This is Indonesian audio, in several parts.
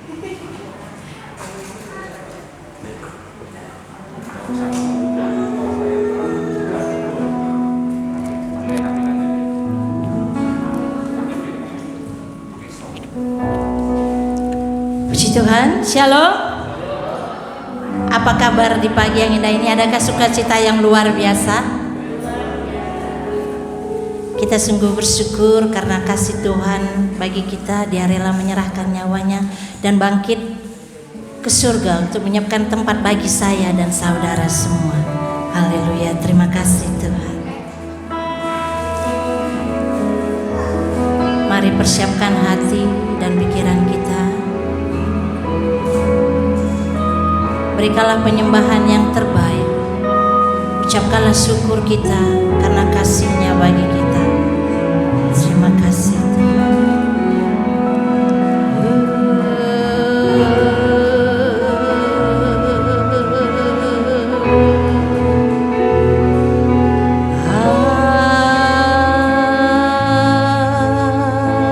Puji Tuhan, Shalom. Apa kabar di pagi yang indah ini? Adakah sukacita yang luar biasa? Kita sungguh bersyukur karena kasih Tuhan bagi kita. Dia rela menyerahkan nyawanya dan bangkit ke surga untuk menyiapkan tempat bagi saya dan saudara semua. Haleluya, terima kasih Tuhan. Mari persiapkan hati dan pikiran kita. Berikanlah penyembahan yang terbaik. Ucapkanlah syukur kita karena kasih-Nya bagi kita. Terima kasih Tuhan.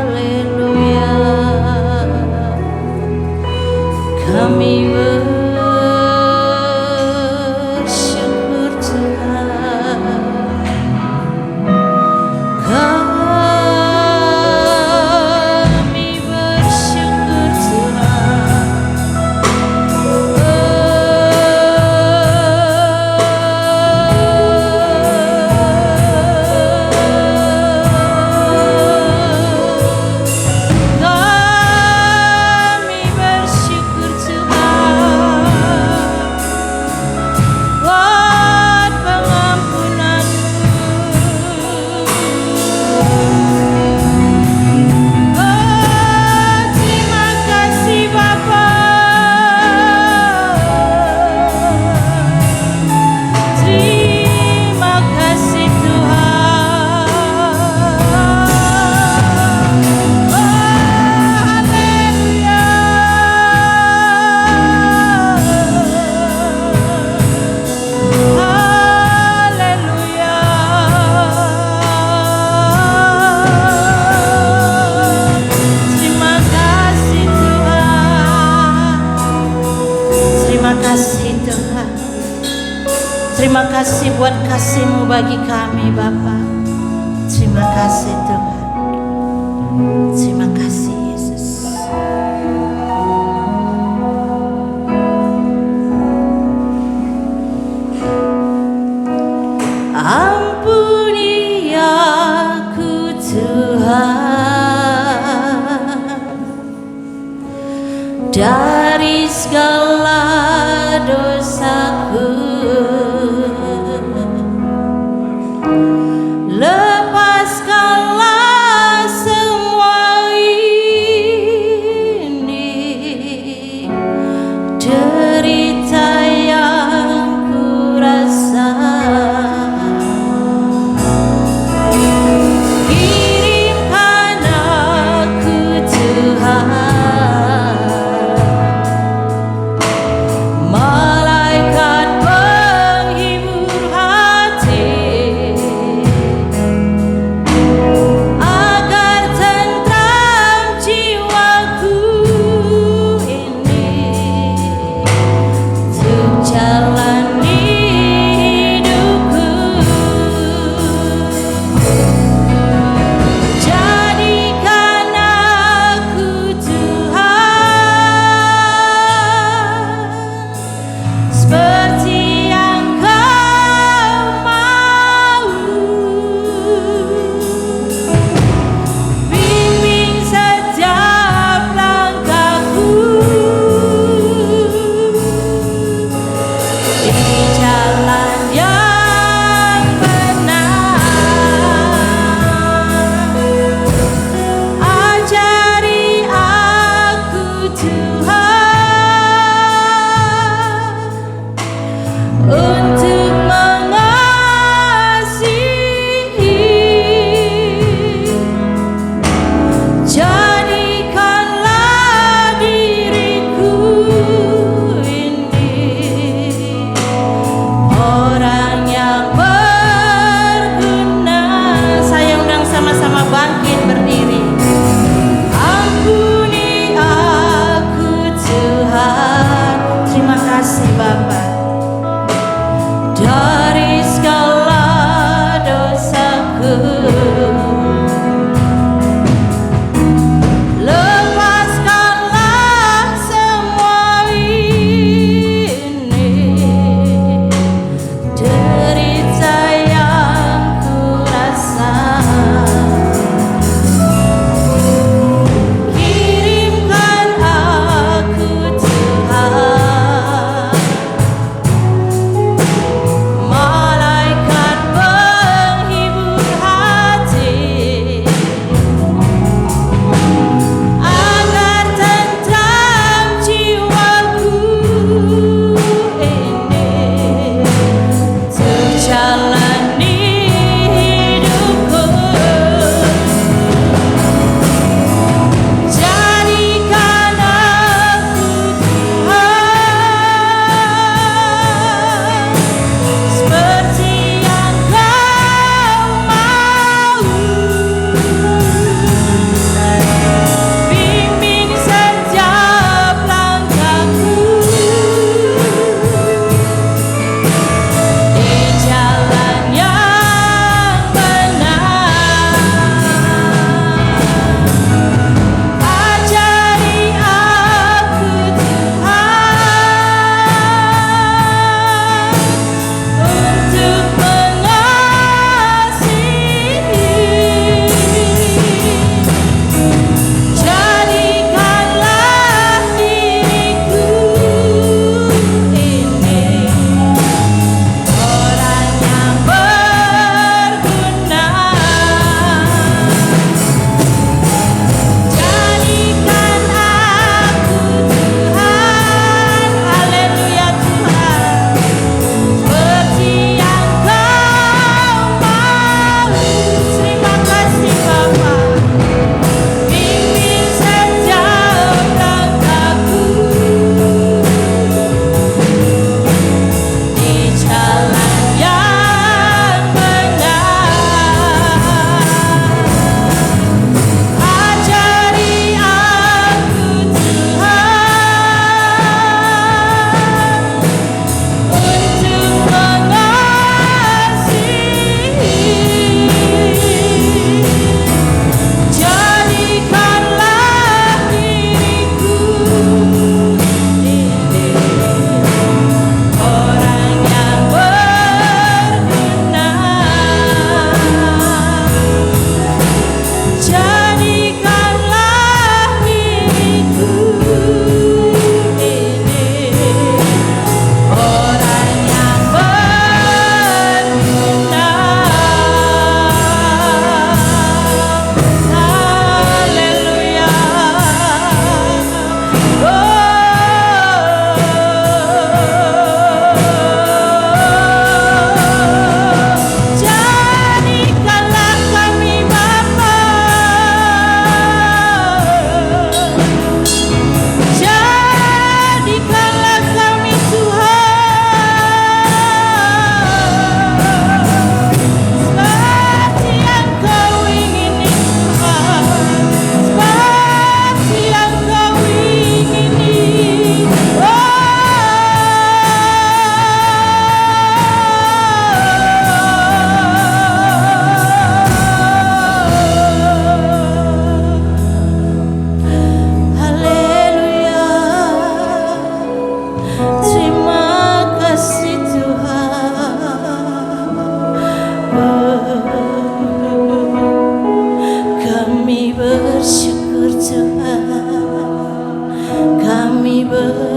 Haleluya. Kami terima kasih buat kasih-Mu bagi kami Bapa. Terima kasih Tuhan. Terima kasih Yesus. Ampuni aku Tuhan dari segala dosaku. Lepaskanlah semua ini, derita yang ku rasa. Kirimkan aku Tuhan, malaikat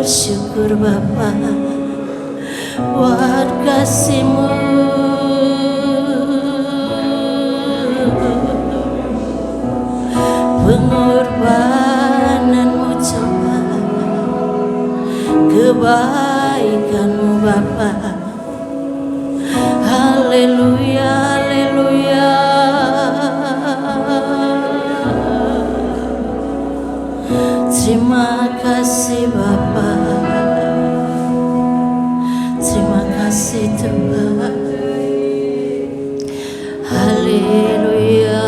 bersyukur Bapa buat kasih-Mu, pengorbanan-Mu Tuhan, kebaikan-Mu Bapa. Haleluya, haleluya. Terima kasih Bapa, terima kasih Tuhan. Haleluya.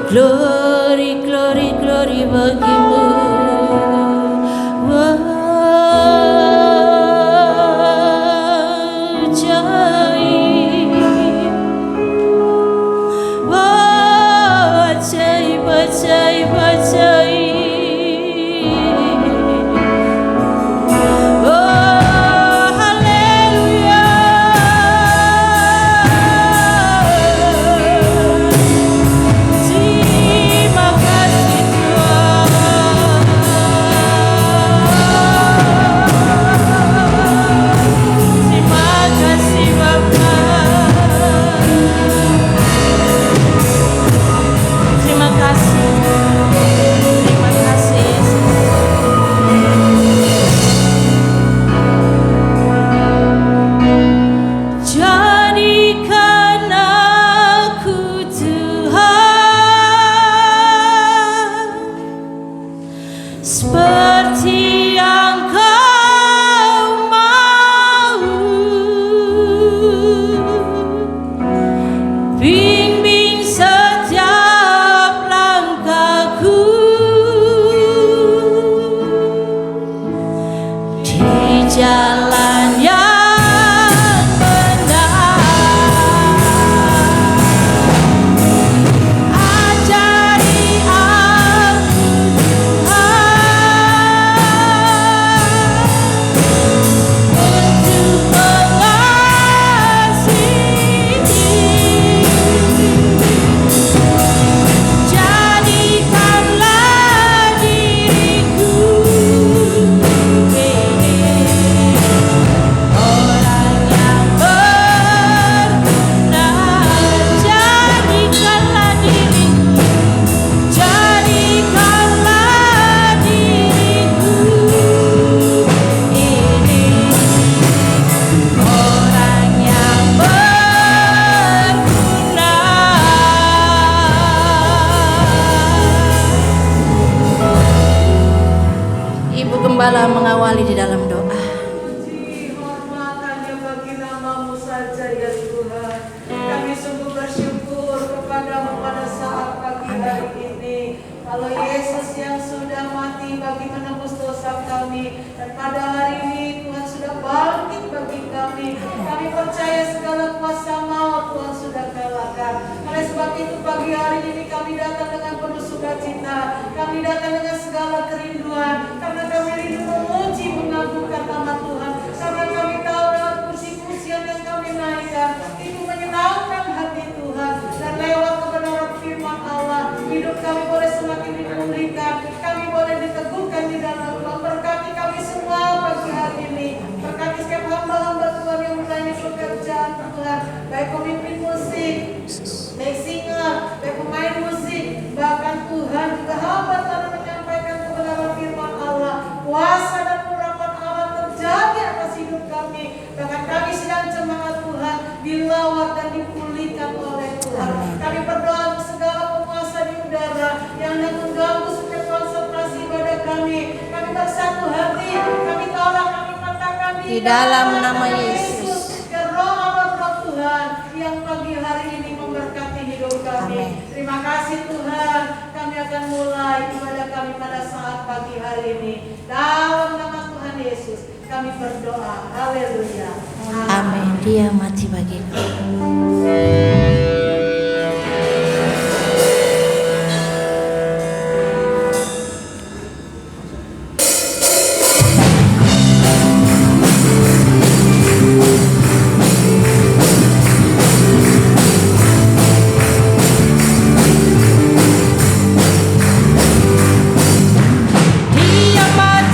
Glory, glory, glory bagi-Mu. Seperti yang Kau mau, bimbing setiap langkahku di jalan yang benar. Ajari aku Gembala mengawali di dalam doa. Puji hormat hanya bagi nama-Mu saja ya Tuhan. Kami sungguh bersyukur kepada-Mu pada saat pagi hari ini. Kalau Yesus yang sudah mati bagi menebus dosa kami, dan pada hari ini Tuhan sudah bangkit bagi kami. Kami percaya segala kuasa maut Tuhan sudah kalahkan. Oleh sebab itu pagi hari ini kami datang dengan penuh sukacita. Kami datang dengan segala kerinduan, karena kami rindu memuji mengagungkan nama Tuhan. Karena kami tahu lewat puji-pujian yang kami naikkan itu menyenangkan hati Tuhan. Dan lewat kebenaran firman Allah, hidup kami boleh semakin dipulihkan, kami boleh diteguhkan di dalam Tuhan. Berkati kami semua pagi hari ini. Berkati setiap hamba-hamba Tuhan yang melayani pekerjaan Tuhan, baik pemimpin musik, baik singer, baik pemain musik, bahkan Tuhan juga hamba Tuhan menyampaikan kebenaran firman Allah. Kuasa dan urapan Allah terjadi atas hidup kami. Bahkan kami sedang jemaat Tuhan dilawat dan dipulihkan oleh Tuhan. Kami berdoa untuk segala penguasa di udara yang hendak mengganggu setiap konsentrasi ibadah kami. Kami bersatu hati, kami tolak, kami katakan Di dalam nama Yesus. Dan roh Allah roh Tuhan yang pagi hari ini memberkati hidup kami. Amin. Terima kasih Tuhan. Kami akan mulai ibadah kami pada saat pagi hari ini. Dalam nama Tuhan Yesus kami berdoa. Haleluya. Amin. Dia mati bagiku. Dia mati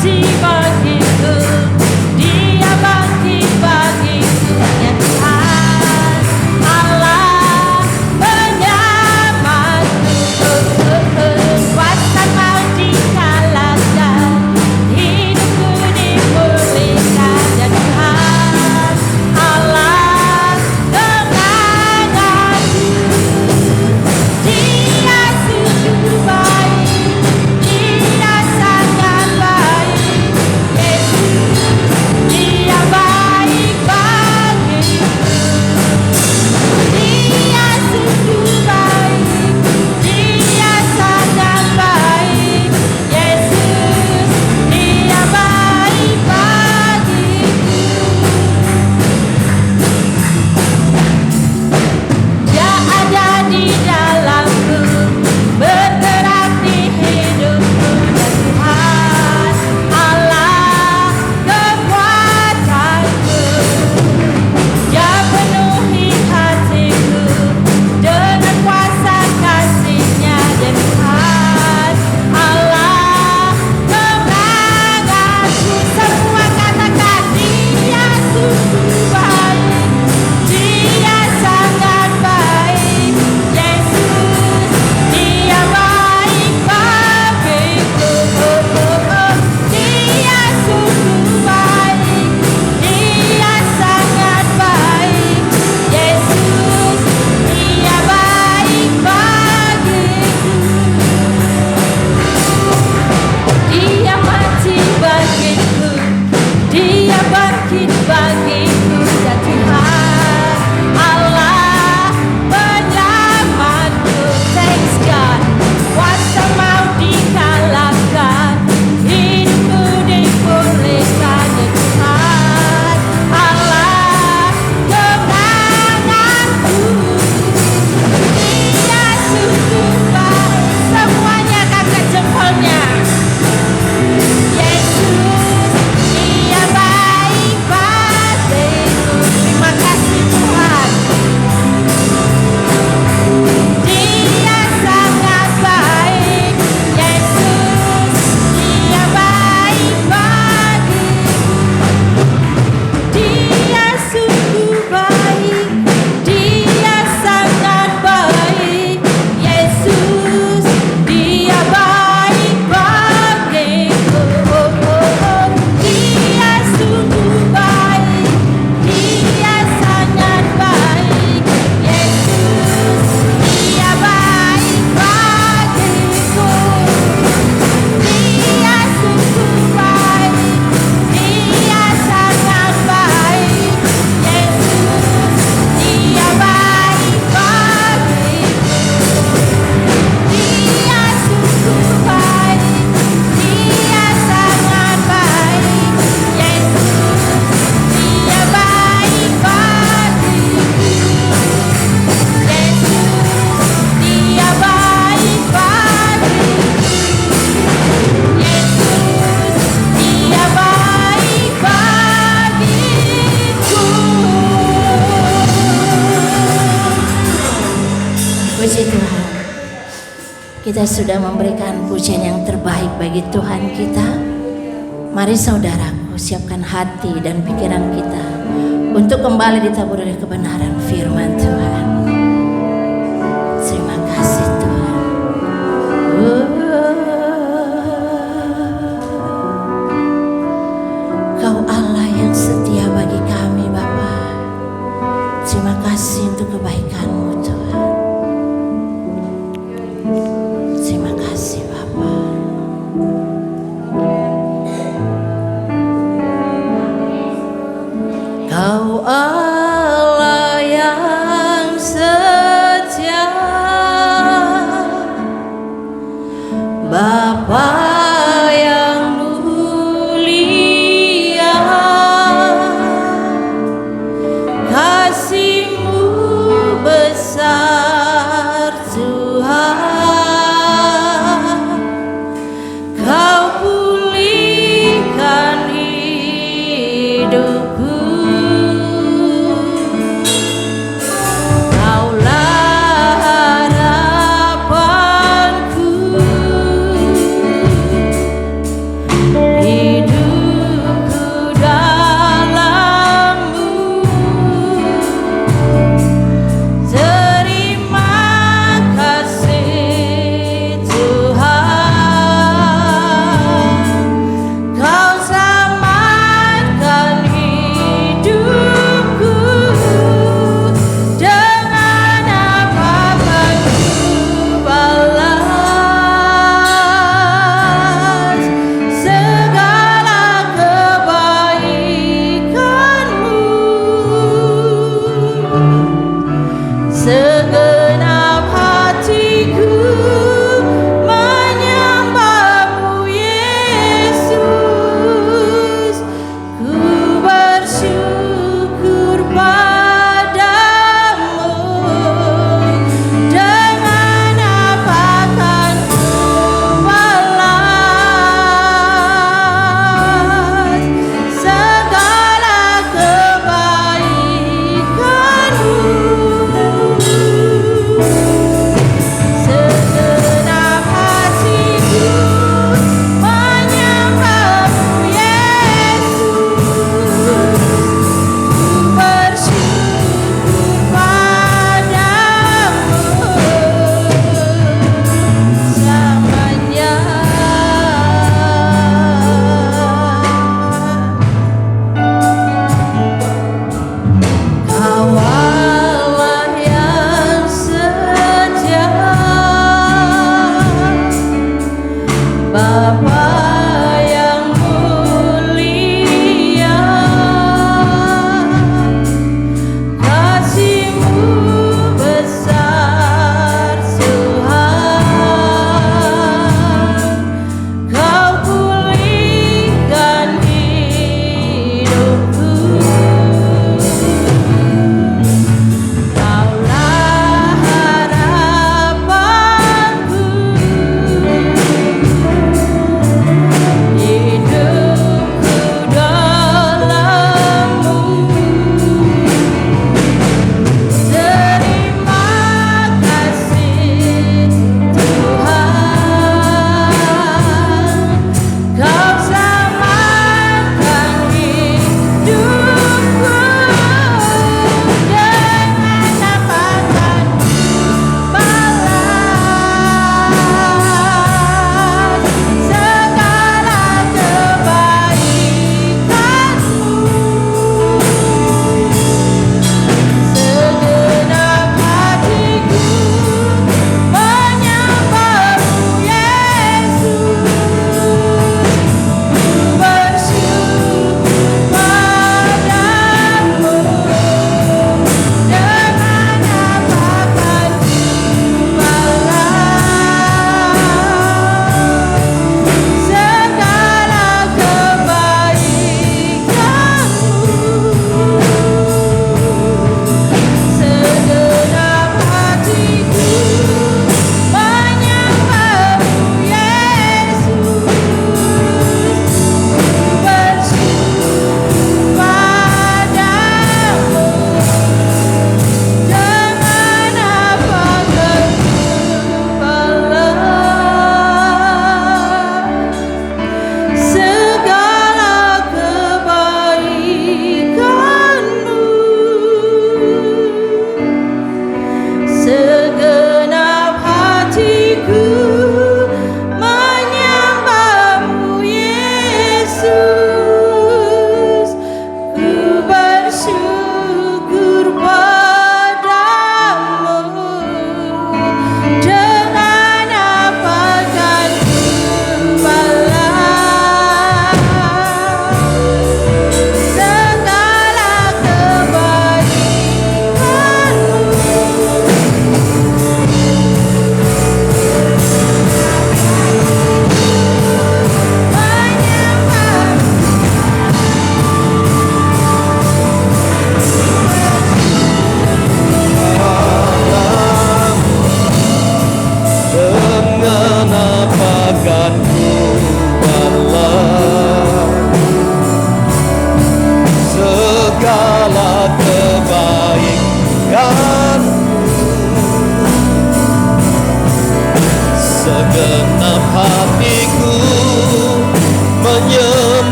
kita sudah memberikan pujian yang terbaik bagi Tuhan kita. Mari saudaraku, siapkan hati dan pikiran kita untuk kembali ditabur oleh kebenaran firman Tuhan. Terima kasih Tuhan. Kau Allah yang setia bagi kami Bapa. Terima kasih untuk kebaikan-Mu Tuhan. Terima kasih Bapa. Kau Allah yang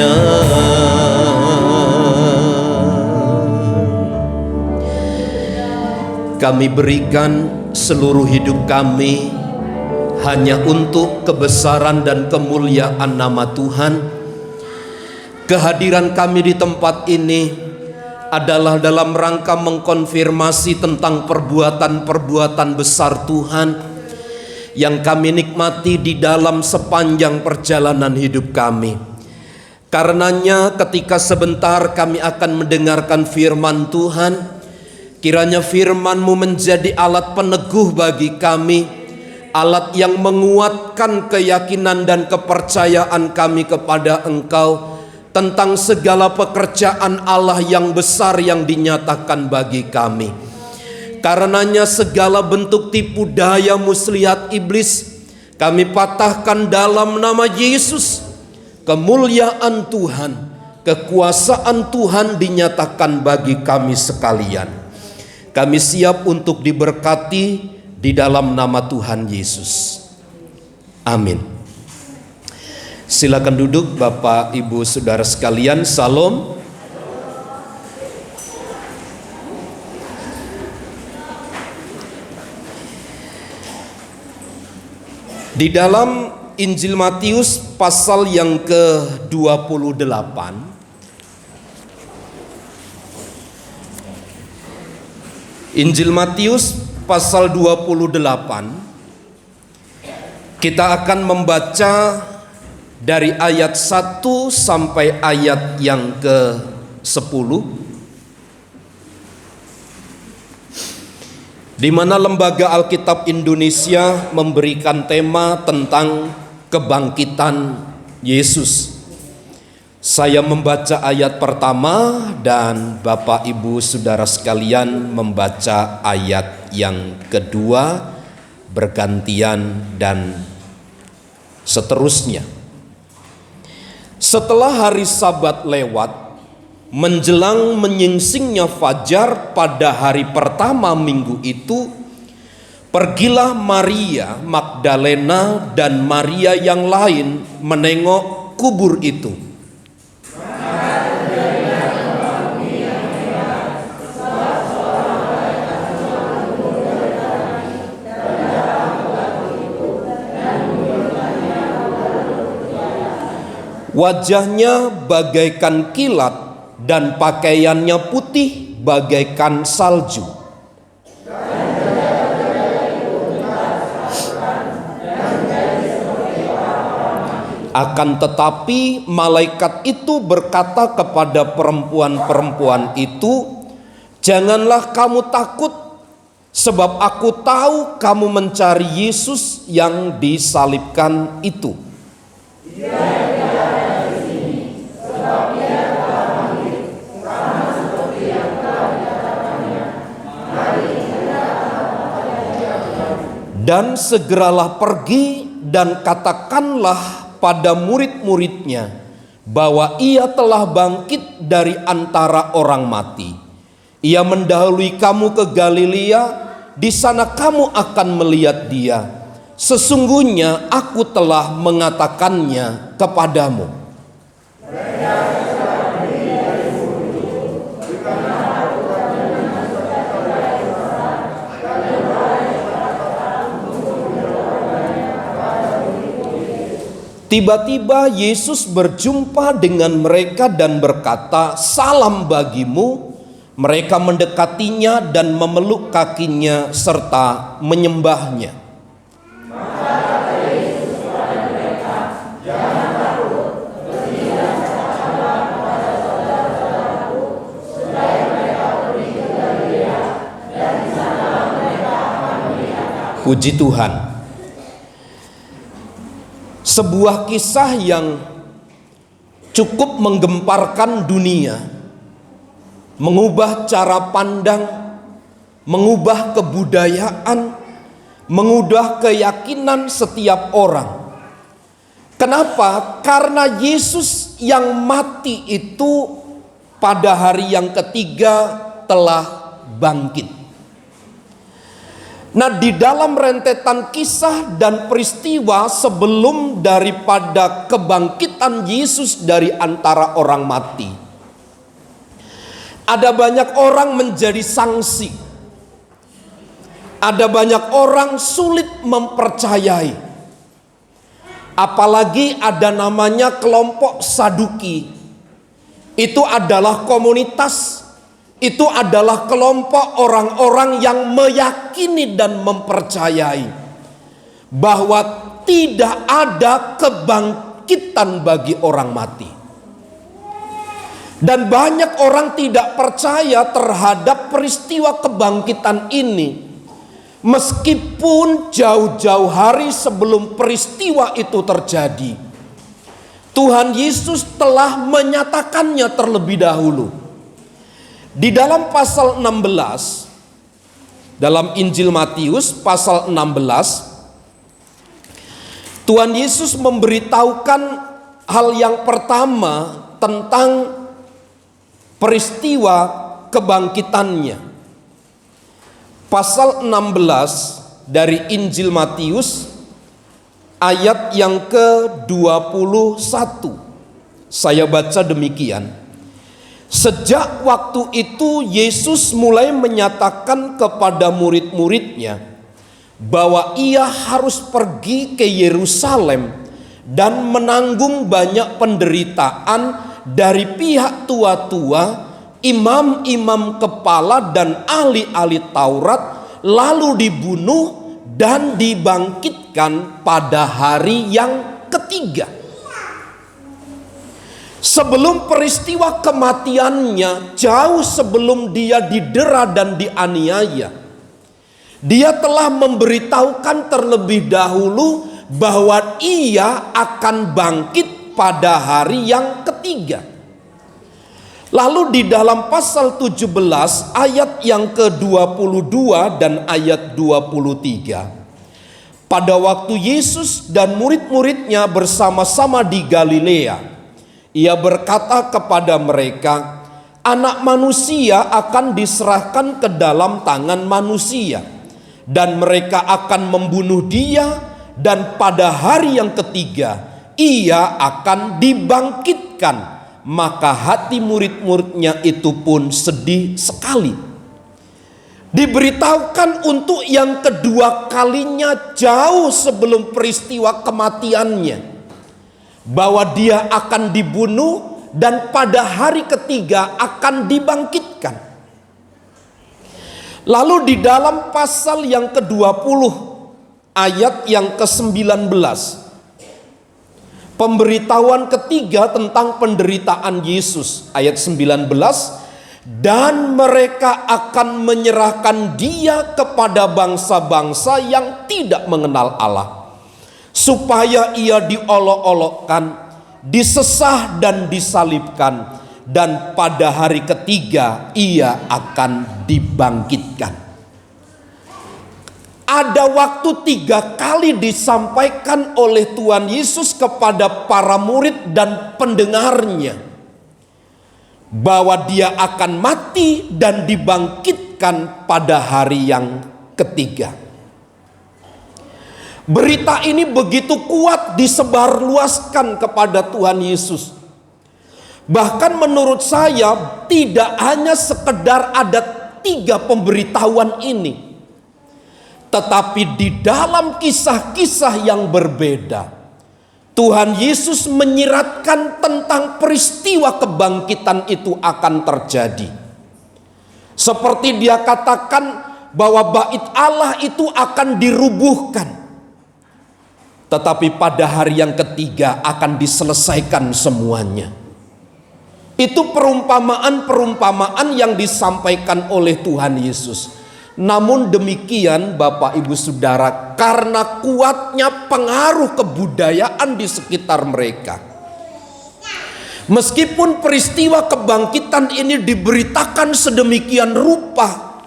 dunia. Kami berikan seluruh hidup kami hanya untuk kebesaran dan kemuliaan nama Tuhan. Kehadiran kami di tempat ini adalah dalam rangka mengkonfirmasi tentang perbuatan-perbuatan besar Tuhan yang kami nikmati di dalam sepanjang perjalanan hidup kami. Karenanya ketika sebentar kami akan mendengarkan firman Tuhan, kiranya firman-Mu menjadi alat peneguh bagi kami, alat yang menguatkan keyakinan dan kepercayaan kami kepada Engkau tentang segala pekerjaan Allah yang besar yang dinyatakan bagi kami. Karenanya segala bentuk tipu daya muslihat iblis kami patahkan dalam nama Yesus. Kemuliaan Tuhan, kekuasaan Tuhan dinyatakan bagi kami sekalian. Kami siap untuk diberkati di dalam nama Tuhan Yesus. Amin. Silakan duduk Bapak Ibu Saudara sekalian. Salam. Di dalam Injil Matius pasal yang ke-28, Injil Matius pasal 28, kita akan membaca dari ayat 1 sampai ayat yang ke-10, di mana Lembaga Alkitab Indonesia memberikan tema tentang kebangkitan Yesus. Saya membaca ayat pertama dan Bapak Ibu Saudara sekalian membaca ayat yang kedua bergantian dan seterusnya. Setelah hari Sabat lewat, menjelang menyingsingnya fajar pada hari pertama minggu itu, pergilah Maria Magdalena dan Maria yang lain menengok kubur itu. Wajahnya bagaikan kilat dan pakaiannya putih bagaikan salju. Akan tetapi malaikat itu berkata kepada perempuan-perempuan itu, "Janganlah kamu takut, sebab aku tahu kamu mencari Yesus yang disalibkan itu. Dan segeralah pergi dan katakanlah pada murid-muridnya bahwa ia telah bangkit dari antara orang mati. Ia mendahului kamu ke Galilea, di sana kamu akan melihat dia. Sesungguhnya aku telah mengatakannya kepadamu." Tiba-tiba Yesus berjumpa dengan mereka dan berkata, "Salam bagimu." Mereka mendekatinya dan memeluk kakinya serta menyembahnya. Puji Tuhan. Sebuah kisah yang cukup menggemparkan dunia, mengubah cara pandang, mengubah kebudayaan, mengubah keyakinan setiap orang. Kenapa? Karena Yesus yang mati itu pada hari yang ketiga telah bangkit. Nah, di dalam rentetan kisah dan peristiwa sebelum daripada kebangkitan Yesus dari antara orang mati, ada banyak orang menjadi saksi. Ada banyak orang sulit mempercayai. Apalagi ada namanya kelompok Saduki. Itu adalah komunitas, itu adalah kelompok orang-orang yang meyakini dan mempercayai bahwa tidak ada kebangkitan bagi orang mati. Dan banyak orang tidak percaya terhadap peristiwa kebangkitan ini, meskipun jauh-jauh hari sebelum peristiwa itu terjadi, Tuhan Yesus telah menyatakannya terlebih dahulu. Di dalam pasal 16, dalam Injil Matius pasal 16, Tuhan Yesus memberitahukan hal yang pertama tentang peristiwa kebangkitannya. Pasal 16 dari Injil Matius ayat yang ke-21. Saya baca demikian. Sejak waktu itu Yesus mulai menyatakan kepada murid-muridnya bahwa ia harus pergi ke Yerusalem dan menanggung banyak penderitaan dari pihak tua-tua, imam-imam kepala dan ahli-ahli Taurat, lalu dibunuh dan dibangkitkan pada hari yang ketiga. Sebelum peristiwa kematiannya, jauh sebelum dia didera dan dianiaya, dia telah memberitahukan terlebih dahulu bahwa ia akan bangkit pada hari yang ketiga. Lalu di dalam pasal 17 ayat yang ke-22 dan ayat 23. Pada waktu Yesus dan murid-muridnya bersama-sama di Galilea, ia berkata kepada mereka, Anak manusia akan diserahkan ke dalam tangan manusia, dan mereka akan membunuh dia, dan pada hari yang ketiga ia akan dibangkitkan. Maka hati murid-muridnya itu pun sedih sekali. Diberitahukan untuk yang kedua kalinya jauh sebelum peristiwa kematiannya, bahwa dia akan dibunuh dan pada hari ketiga akan dibangkitkan. Lalu di dalam pasal yang ke-20 ayat yang ke-19, pemberitahuan ketiga tentang penderitaan Yesus, ayat 19, dan mereka akan menyerahkan dia kepada bangsa-bangsa yang tidak mengenal Allah, supaya ia diolok-olokkan, disesah dan disalibkan, dan pada hari ketiga ia akan dibangkitkan. Ada waktu 3 kali disampaikan oleh Tuhan Yesus kepada para murid dan pendengarnya bahwa dia akan mati dan dibangkitkan pada hari yang ketiga. Berita ini begitu kuat disebarluaskan kepada Tuhan Yesus. Bahkan menurut saya tidak hanya sekedar ada 3 pemberitahuan ini, tetapi di dalam kisah-kisah yang berbeda, Tuhan Yesus menyiratkan tentang peristiwa kebangkitan itu akan terjadi. Seperti dia katakan bahwa bait Allah itu akan dirubuhkan, tetapi pada hari yang ketiga akan diselesaikan semuanya. Itu perumpamaan-perumpamaan yang disampaikan oleh Tuhan Yesus. Namun demikian Bapak Ibu Saudara, karena kuatnya pengaruh kebudayaan di sekitar mereka, meskipun peristiwa kebangkitan ini diberitakan sedemikian rupa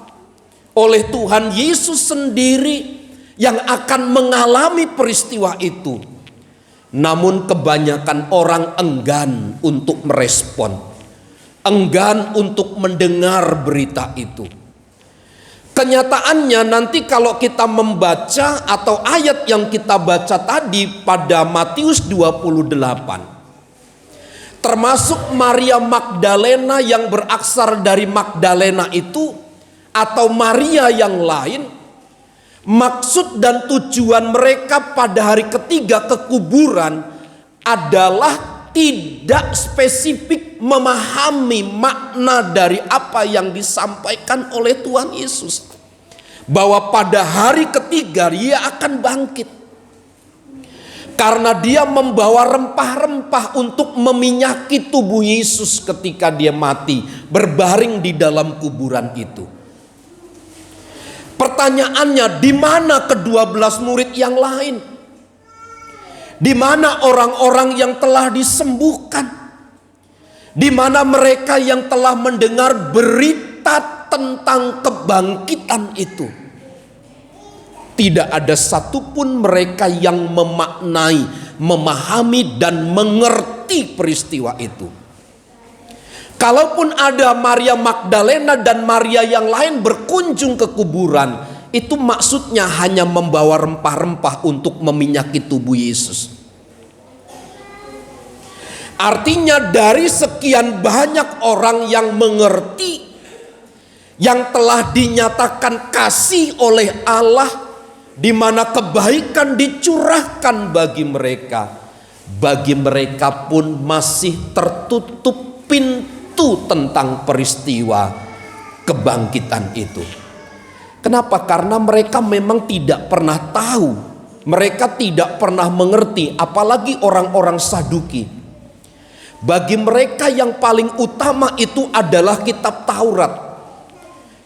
oleh Tuhan Yesus sendiri yang akan mengalami peristiwa itu, namun kebanyakan orang enggan untuk merespon, enggan untuk mendengar berita itu. Kenyataannya nanti kalau kita membaca atau ayat yang kita baca tadi pada Matius 28, termasuk Maria Magdalena yang beraksar dari Magdalena itu atau Maria yang lain, maksud dan tujuan mereka pada hari ketiga ke kuburan adalah tidak spesifik memahami makna dari apa yang disampaikan oleh Tuhan Yesus, bahwa pada hari ketiga Dia akan bangkit karena Dia membawa rempah-rempah untuk meminyaki tubuh Yesus ketika Dia mati berbaring di dalam kuburan itu. Pertanyaannya, di mana ke-12 murid yang lain? Di mana orang-orang yang telah disembuhkan? Di mana mereka yang telah mendengar berita tentang kebangkitan itu? Tidak ada satupun mereka yang memaknai, memahami dan mengerti peristiwa itu. Kalaupun ada Maria Magdalena dan Maria yang lain berkunjung ke kuburan, itu maksudnya hanya membawa rempah-rempah untuk meminyaki tubuh Yesus. Artinya dari sekian banyak orang yang mengerti, yang telah dinyatakan kasih oleh Allah, di mana kebaikan dicurahkan bagi mereka pun masih tertutup pintu tentang peristiwa kebangkitan itu. Kenapa? Karena mereka memang tidak pernah tahu, mereka tidak pernah mengerti, apalagi orang-orang Saduki. Bagi mereka yang paling utama itu adalah kitab Taurat.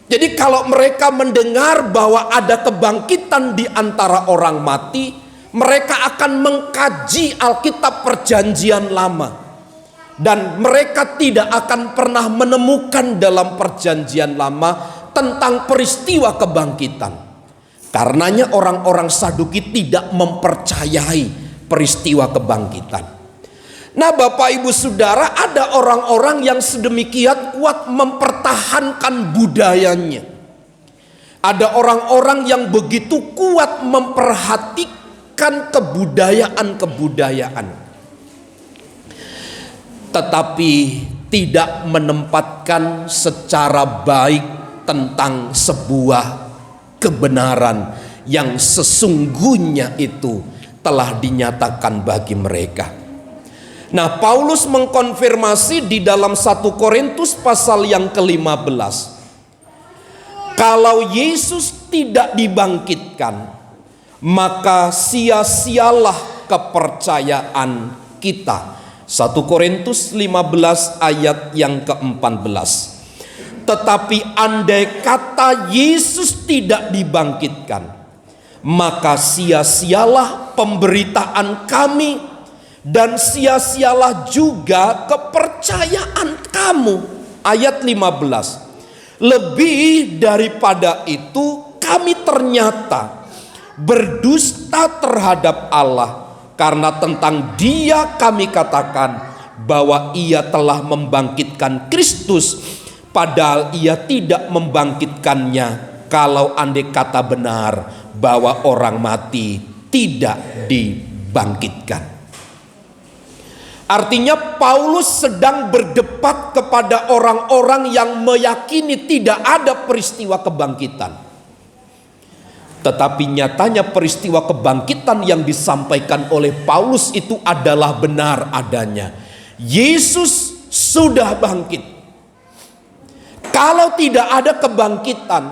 Jadi kalau mereka mendengar bahwa ada kebangkitan di antara orang mati, mereka akan mengkaji Alkitab Perjanjian Lama. Dan mereka tidak akan pernah menemukan dalam Perjanjian Lama tentang peristiwa kebangkitan. Karenanya orang-orang Saduki tidak mempercayai peristiwa kebangkitan. Nah, Bapak Ibu Saudara, ada orang-orang yang sedemikian kuat mempertahankan budayanya. Ada orang-orang yang begitu kuat memperhatikan kebudayaan-kebudayaan, tetapi tidak menempatkan secara baik tentang sebuah kebenaran yang sesungguhnya itu telah dinyatakan bagi mereka. Nah, Paulus mengkonfirmasi di dalam 1 Korintus pasal yang ke-15. Kalau Yesus tidak dibangkitkan, maka sia-sialah kepercayaan kita. 1 Korintus 15 ayat yang ke-14. Tetapi andai kata Yesus tidak dibangkitkan, maka sia-sialah pemberitaan kami dan sia-sialah juga kepercayaan kamu. Ayat 15. Lebih daripada itu, kami ternyata berdusta terhadap Allah, karena tentang Dia kami katakan bahwa Ia telah membangkitkan Kristus, padahal Ia tidak membangkitkannya. Kalau andai kata benar bahwa orang mati tidak dibangkitkan. Artinya Paulus sedang berdebat kepada orang-orang yang meyakini tidak ada peristiwa kebangkitan. Tetapi nyatanya peristiwa kebangkitan yang disampaikan oleh Paulus itu adalah benar adanya. Yesus sudah bangkit. Kalau tidak ada kebangkitan,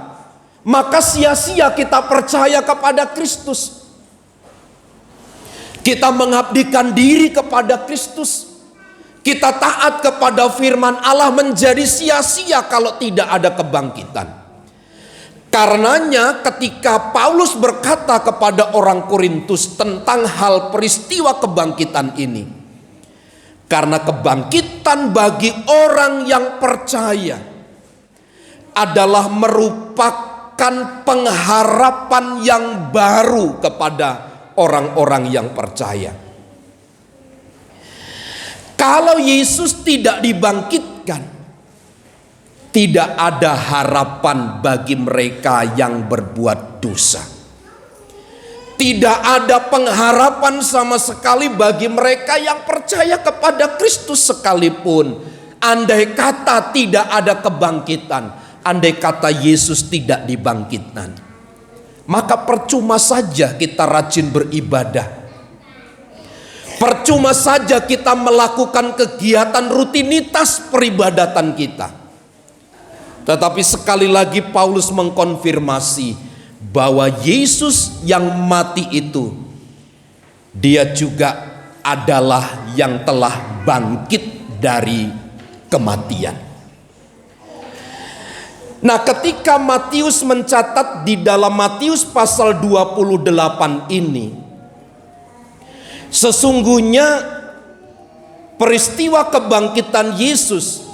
maka sia-sia kita percaya kepada Kristus. Kita mengabdikan diri kepada Kristus. Kita taat kepada firman Allah menjadi sia-sia kalau tidak ada kebangkitan. Karenanya ketika Paulus berkata kepada orang Korintus tentang hal peristiwa kebangkitan ini, karena kebangkitan bagi orang yang percaya adalah merupakan pengharapan yang baru kepada orang-orang yang percaya. Kalau Yesus tidak dibangkitkan, tidak ada harapan bagi mereka yang berbuat dosa. Tidak ada pengharapan sama sekali bagi mereka yang percaya kepada Kristus sekalipun. Andai kata tidak ada kebangkitan, andai kata Yesus tidak dibangkitkan, maka percuma saja kita rajin beribadah. Percuma saja kita melakukan kegiatan rutinitas peribadatan kita. Tetapi sekali lagi Paulus mengkonfirmasi bahwa Yesus yang mati itu, dia juga adalah yang telah bangkit dari kematian. Nah, ketika Matius mencatat di dalam Matius pasal 28 ini, sesungguhnya peristiwa kebangkitan Yesus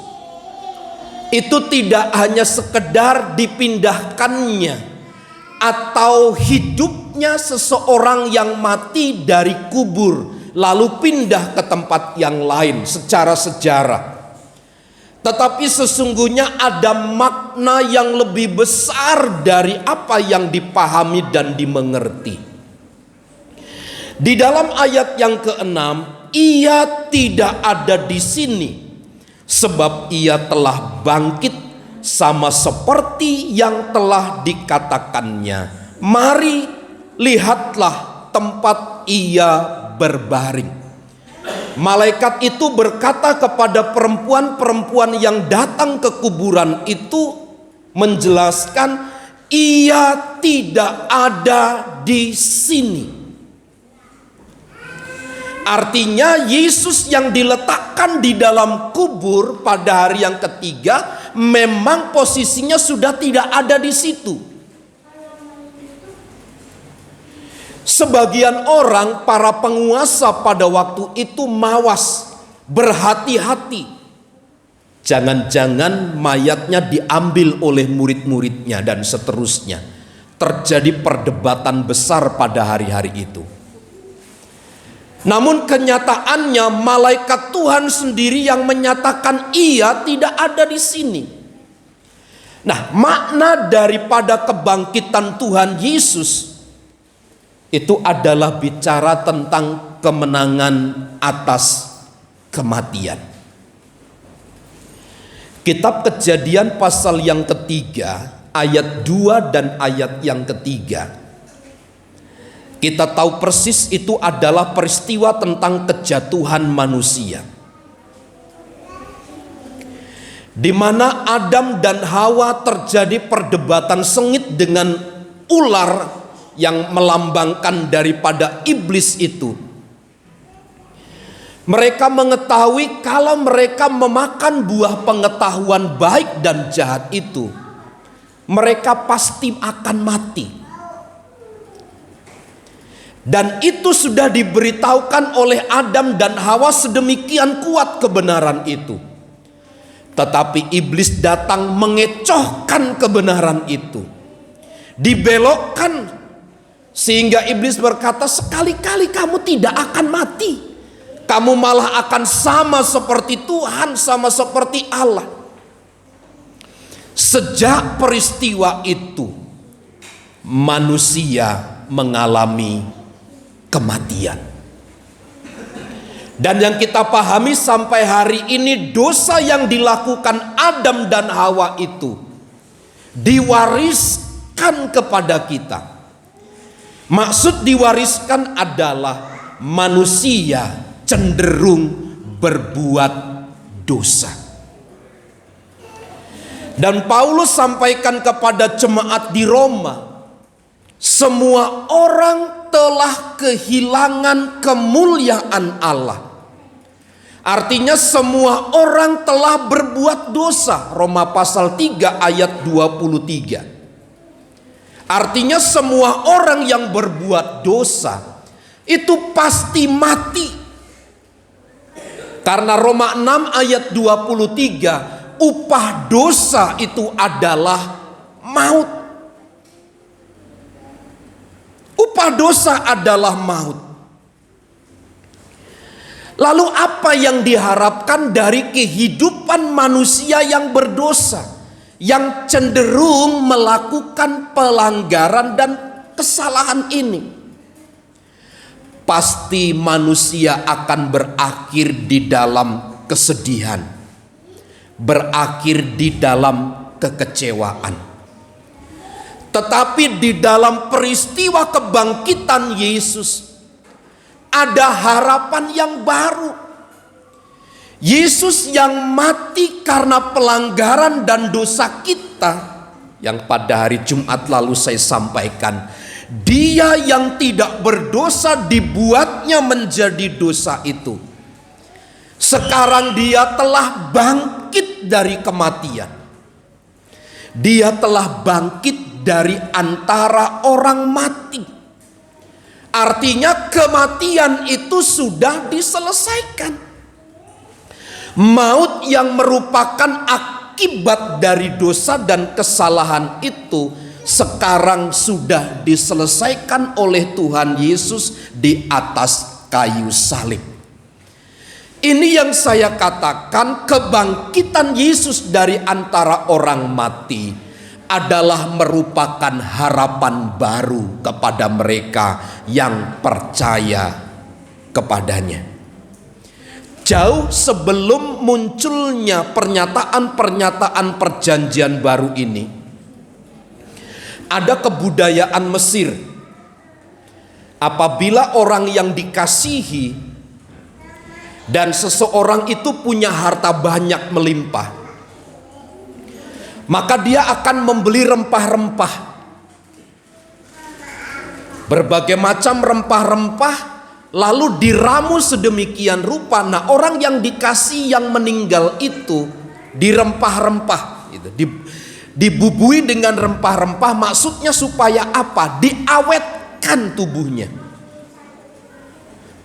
itu tidak hanya sekedar dipindahkannya atau hidupnya seseorang yang mati dari kubur lalu pindah ke tempat yang lain secara sejarah. Tetapi sesungguhnya ada makna yang lebih besar dari apa yang dipahami dan dimengerti. Di dalam ayat yang ke-6, ia tidak ada di sini sebab ia telah bangkit sama seperti yang telah dikatakannya. Mari lihatlah tempat ia berbaring. Malaikat itu berkata kepada perempuan-perempuan yang datang ke kuburan itu, menjelaskan ia tidak ada di sini. Artinya Yesus yang diletakkan di dalam kubur pada hari yang ketiga memang posisinya sudah tidak ada di situ. Sebagian orang, para penguasa pada waktu itu mawas, berhati-hati. Jangan-jangan mayatnya diambil oleh murid-muridnya dan seterusnya. Terjadi perdebatan besar pada hari-hari itu. Namun kenyataannya malaikat Tuhan sendiri yang menyatakan ia tidak ada di sini. Nah, makna daripada kebangkitan Tuhan Yesus itu adalah bicara tentang kemenangan atas kematian. Kitab Kejadian pasal yang ketiga, ayat 2 dan ayat yang ketiga. Kita tahu persis itu adalah peristiwa tentang kejatuhan manusia, di mana Adam dan Hawa terjadi perdebatan sengit dengan ular yang melambangkan daripada iblis itu. Mereka mengetahui kalau mereka memakan buah pengetahuan baik dan jahat itu, mereka pasti akan mati. Dan itu sudah diberitahukan oleh Adam dan Hawa, sedemikian kuat kebenaran itu. Tetapi iblis datang mengecohkan kebenaran itu, dibelokkan, sehingga iblis berkata, sekali-kali kamu tidak akan mati, kamu malah akan sama seperti Tuhan, sama seperti Allah. Sejak peristiwa itu manusia mengalami kematian. Dan yang kita pahami sampai hari ini, dosa yang dilakukan Adam dan Hawa itu diwariskan kepada kita. Maksud diwariskan adalah manusia cenderung berbuat dosa. Dan Paulus sampaikan kepada jemaat di Roma, semua orang telah kehilangan kemuliaan Allah. Artinya semua orang telah berbuat dosa. Roma pasal 3 ayat 23. Artinya semua orang yang berbuat dosa itu pasti mati. Karena Roma 6 ayat 23, upah dosa itu adalah maut. Upah dosa adalah maut. Lalu apa yang diharapkan dari kehidupan manusia yang berdosa? yang cenderung melakukan pelanggaran dan kesalahan ini, pasti manusia akan berakhir di dalam kesedihan, berakhir di dalam kekecewaan. Tetapi di dalam peristiwa kebangkitan Yesus ada harapan yang baru. Yesus yang mati karena pelanggaran dan dosa kita, yang pada hari Jumat lalu saya sampaikan, Dia yang tidak berdosa dibuatnya menjadi dosa itu. Sekarang Dia telah bangkit dari kematian. Dia telah bangkit dari antara orang mati. Artinya kematian itu sudah diselesaikan. Maut yang merupakan akibat dari dosa dan kesalahan itu sekarang sudah diselesaikan oleh Tuhan Yesus di atas kayu salib. Ini yang saya katakan, kebangkitan Yesus dari antara orang mati adalah merupakan harapan baru kepada mereka yang percaya kepadanya. Jauh sebelum munculnya pernyataan-pernyataan perjanjian baru ini, ada kebudayaan Mesir. Apabila orang yang dikasihi dan seseorang itu punya harta banyak melimpah, maka dia akan membeli rempah-rempah, berbagai macam rempah-rempah, lalu diramu sedemikian rupa. Nah, orang yang dikasih yang meninggal itu dirempah-rempah, gitu, dibubui dengan rempah-rempah. Maksudnya supaya apa? Diawetkan tubuhnya.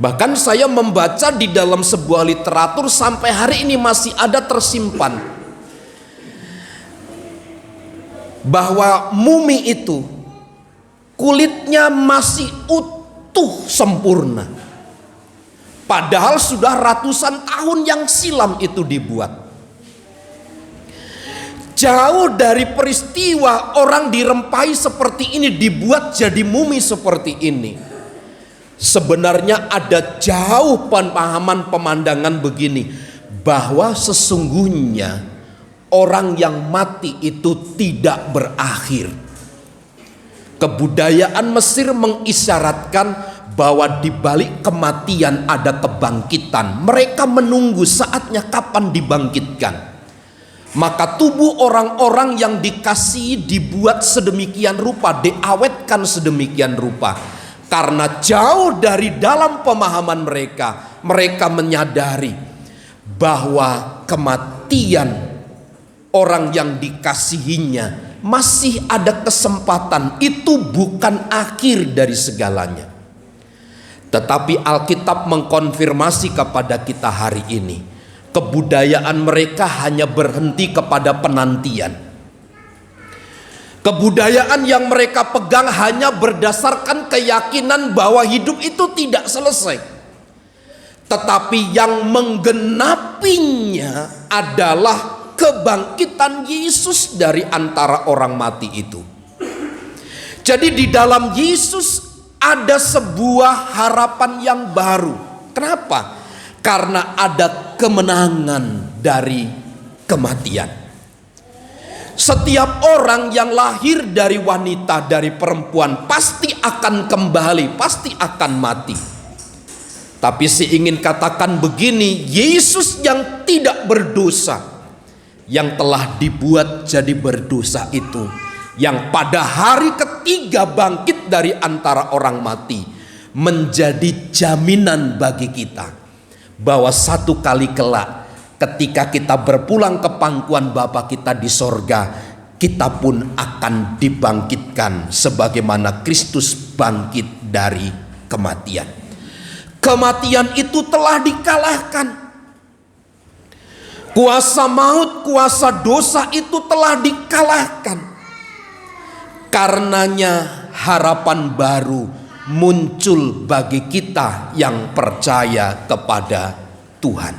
Bahkan saya membaca di dalam sebuah literatur sampai hari ini masih ada tersimpan bahwa mumi itu kulitnya masih utuh sempurna, padahal sudah ratusan tahun yang silam itu dibuat. Jauh dari peristiwa orang dirempahi seperti ini dibuat jadi mumi seperti ini, sebenarnya ada jauh pemahaman pemandangan begini, bahwa sesungguhnya orang yang mati itu tidak berakhir. Kebudayaan Mesir mengisyaratkan bahwa di balik kematian ada kebangkitan. Mereka menunggu saatnya kapan dibangkitkan. Maka tubuh orang-orang yang dikasihi dibuat sedemikian rupa, diawetkan sedemikian rupa. Karena jauh dari dalam pemahaman mereka, mereka menyadari bahwa kematian orang yang dikasihinya masih ada kesempatan. Itu bukan akhir dari segalanya. Tetapi Alkitab mengkonfirmasi kepada kita hari ini, kebudayaan mereka hanya berhenti kepada penantian. Kebudayaan yang mereka pegang hanya berdasarkan keyakinan bahwa hidup itu tidak selesai. Tetapi yang menggenapinya adalah kebangkitan Yesus dari antara orang mati itu. Jadi di dalam Yesus ada sebuah harapan yang baru. Kenapa? Karena ada kemenangan dari kematian. Setiap orang yang lahir dari wanita, dari perempuan, pasti akan kembali, pasti akan mati. Tapi saya ingin katakan begini, Yesus yang tidak berdosa, yang telah dibuat jadi berdosa itu, yang pada hari ketiga bangkit dari antara orang mati, menjadi jaminan bagi kita bahwa satu kali kelak ketika kita berpulang ke pangkuan Bapa kita di sorga, kita pun akan dibangkitkan sebagaimana Kristus bangkit dari kematian. Kematian itu telah dikalahkan. Kuasa maut, kuasa dosa itu telah dikalahkan. Karenanya harapan baru muncul bagi kita yang percaya kepada Tuhan.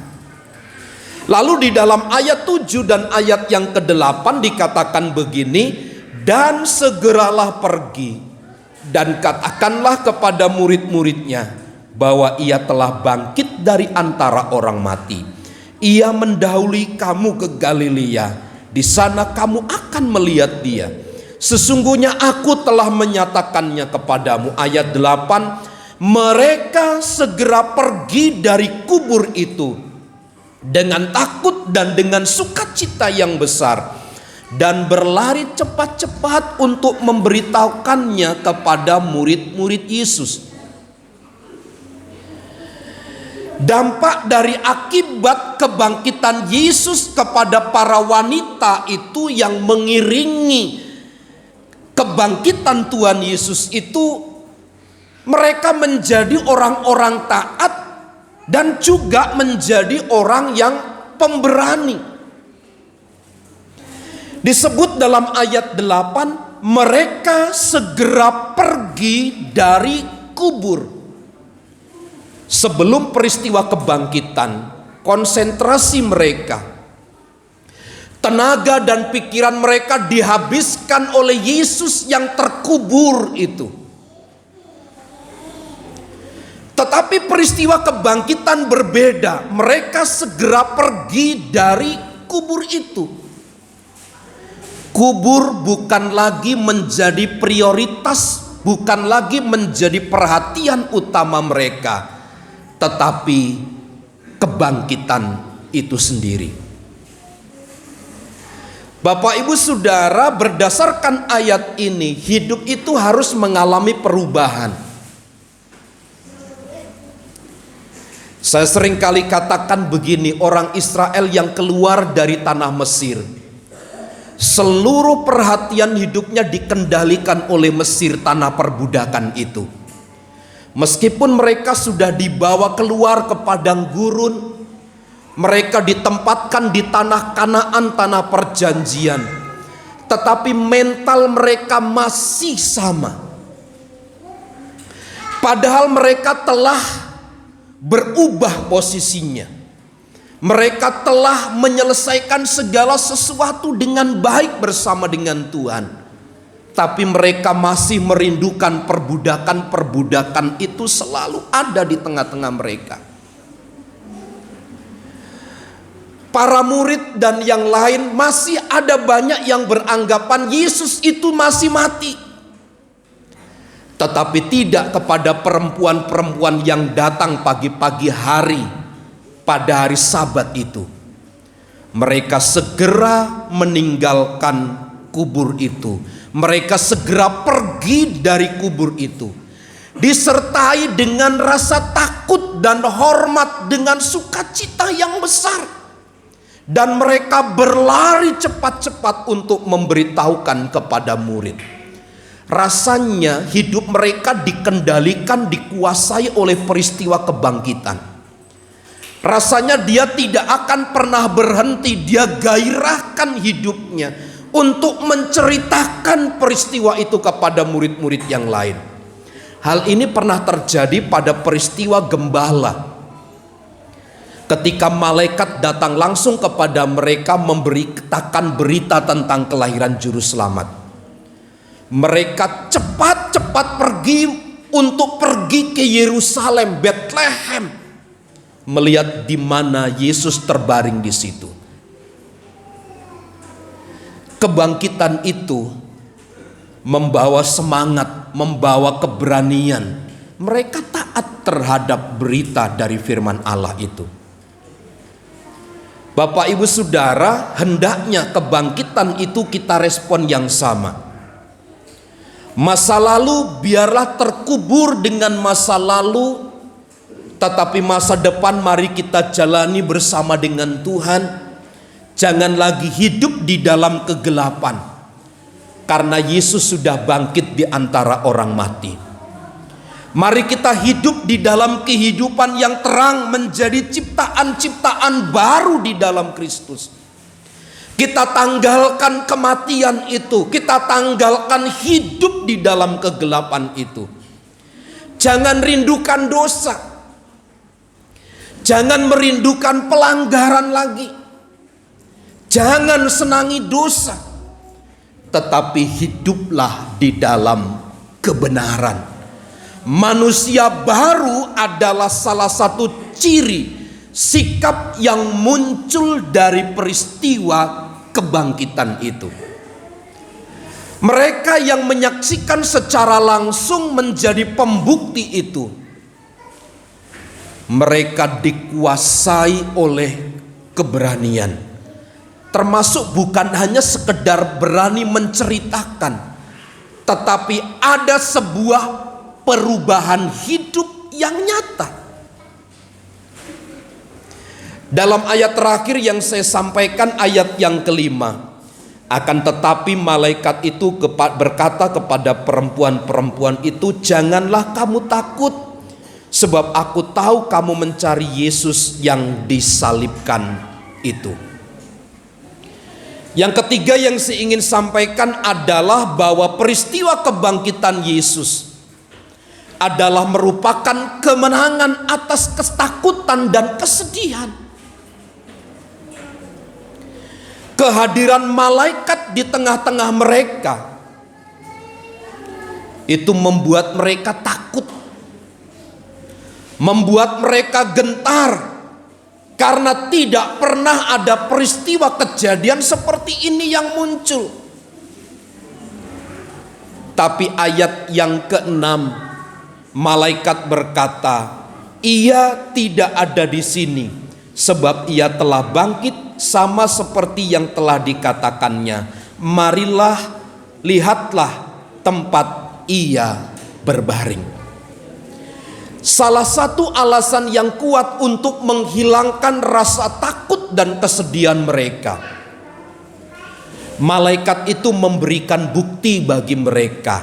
Lalu di dalam ayat 7 dan ayat yang ke-8 dikatakan begini, dan segeralah pergi dan katakanlah kepada murid-muridnya bahwa ia telah bangkit dari antara orang mati. Ia mendahului kamu ke Galilea, di sana kamu akan melihat dia. Sesungguhnya aku telah menyatakannya kepadamu. Ayat 8, mereka segera pergi dari kubur itu dengan takut dan dengan sukacita yang besar, dan berlari cepat-cepat untuk memberitahukannya kepada murid-murid Yesus. Dampak dari akibat kebangkitan Yesus kepada para wanita itu yang mengiringi kebangkitan Tuhan Yesus itu, mereka menjadi orang-orang taat dan juga menjadi orang yang pemberani. Disebut dalam ayat 8, mereka segera pergi dari kubur. Sebelum peristiwa kebangkitan, konsentrasi mereka, tenaga dan pikiran mereka dihabiskan oleh Yesus yang terkubur itu. Tetapi peristiwa kebangkitan berbeda. Mereka segera pergi dari kubur itu. Kubur bukan lagi menjadi prioritas, bukan lagi menjadi perhatian utama mereka, tetapi kebangkitan itu sendiri. Bapak Ibu Saudara, berdasarkan ayat ini, hidup itu harus mengalami perubahan. Saya sering kali katakan begini, orang Israel yang keluar dari tanah Mesir, seluruh perhatian hidupnya dikendalikan oleh Mesir, tanah perbudakan itu. Meskipun mereka sudah dibawa keluar ke padang gurun, mereka ditempatkan di tanah Kanaan, tanah perjanjian, tetapi mental mereka masih sama. Padahal mereka telah berubah posisinya. Mereka telah menyelesaikan segala sesuatu dengan baik bersama dengan Tuhan. Tapi mereka masih merindukan perbudakan itu selalu ada di tengah-tengah mereka. Para murid dan yang lain masih ada banyak yang beranggapan Yesus itu masih mati. Tetapi tidak kepada perempuan-perempuan yang datang pagi-pagi hari pada hari Sabat itu. Mereka segera meninggalkan kubur itu. Mereka segera pergi dari kubur itu, disertai dengan rasa takut dan hormat, dengan sukacita yang besar. Dan mereka berlari cepat-cepat untuk memberitahukan kepada murid. Rasanya hidup mereka dikendalikan, dikuasai oleh peristiwa kebangkitan. Rasanya dia tidak akan pernah berhenti. Dia gairahkan hidupnya untuk menceritakan peristiwa itu kepada murid-murid yang lain. Hal ini pernah terjadi pada peristiwa gembala. Ketika malaikat datang langsung kepada mereka memberitakan berita tentang kelahiran juru selamat. Mereka cepat-cepat pergi untuk pergi ke Yerusalem, Bethlehem, melihat di mana Yesus terbaring di situ. Kebangkitan itu membawa semangat, membawa keberanian. Mereka taat terhadap berita dari firman Allah itu. Bapak Ibu Saudara, hendaknya kebangkitan itu kita respon yang sama. Masa lalu biarlah terkubur dengan masa lalu, tetapi masa depan mari kita jalani bersama dengan Tuhan. Jangan lagi hidup di dalam kegelapan, karena Yesus sudah bangkit di antara orang mati. Mari kita hidup di dalam kehidupan yang terang, menjadi ciptaan-ciptaan baru di dalam Kristus. Kita tanggalkan kematian itu, kita tanggalkan hidup di dalam kegelapan itu. Jangan rindukan dosa. Jangan merindukan pelanggaran lagi. Jangan senangi dosa. Tetapi hiduplah di dalam kebenaran. Manusia baru adalah salah satu ciri sikap yang muncul dari peristiwa kebangkitan itu. Mereka yang menyaksikan secara langsung menjadi pembukti itu. Mereka dikuasai oleh keberanian, termasuk bukan hanya sekedar berani menceritakan, tetapi ada sebuah perubahan hidup yang nyata. Dalam ayat terakhir yang saya sampaikan, ayat yang kelima, akan tetapi malaikat itu berkata kepada perempuan-perempuan itu, janganlah kamu takut, sebab aku tahu kamu mencari Yesus yang disalibkan itu. Yang ketiga yang saya ingin sampaikan adalah bahwa peristiwa kebangkitan Yesus adalah merupakan kemenangan atas ketakutan dan kesedihan. Kehadiran malaikat di tengah-tengah mereka itu membuat mereka takut, membuat mereka gentar, karena tidak pernah ada peristiwa kejadian seperti ini yang muncul. Tapi ayat yang ke-6, malaikat berkata, ia tidak ada di sini, sebab ia telah bangkit sama seperti yang telah dikatakannya. Marilah, lihatlah tempat ia berbaring. Salah satu alasan yang kuat untuk menghilangkan rasa takut dan kesedihan mereka, malaikat itu memberikan bukti bagi mereka.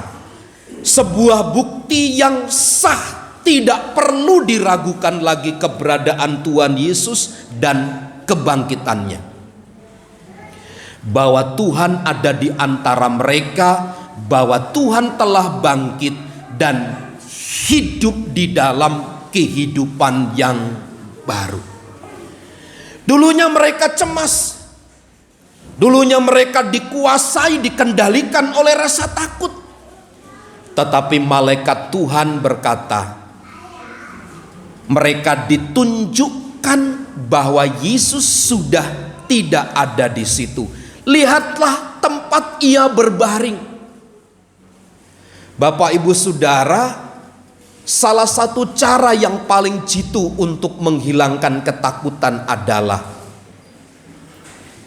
Sebuah bukti yang sah, tidak perlu diragukan lagi keberadaan Tuhan Yesus dan kebangkitannya. Bahwa Tuhan ada di antara mereka, bahwa Tuhan telah bangkit dan hidup di dalam kehidupan yang baru. Dulunya mereka cemas, dulunya mereka dikuasai, dikendalikan oleh rasa takut. Tetapi malaikat Tuhan berkata, mereka ditunjukkan bahwa Yesus sudah tidak ada di situ. Lihatlah tempat ia berbaring. Bapak Ibu Saudara, salah satu cara yang paling jitu untuk menghilangkan ketakutan adalah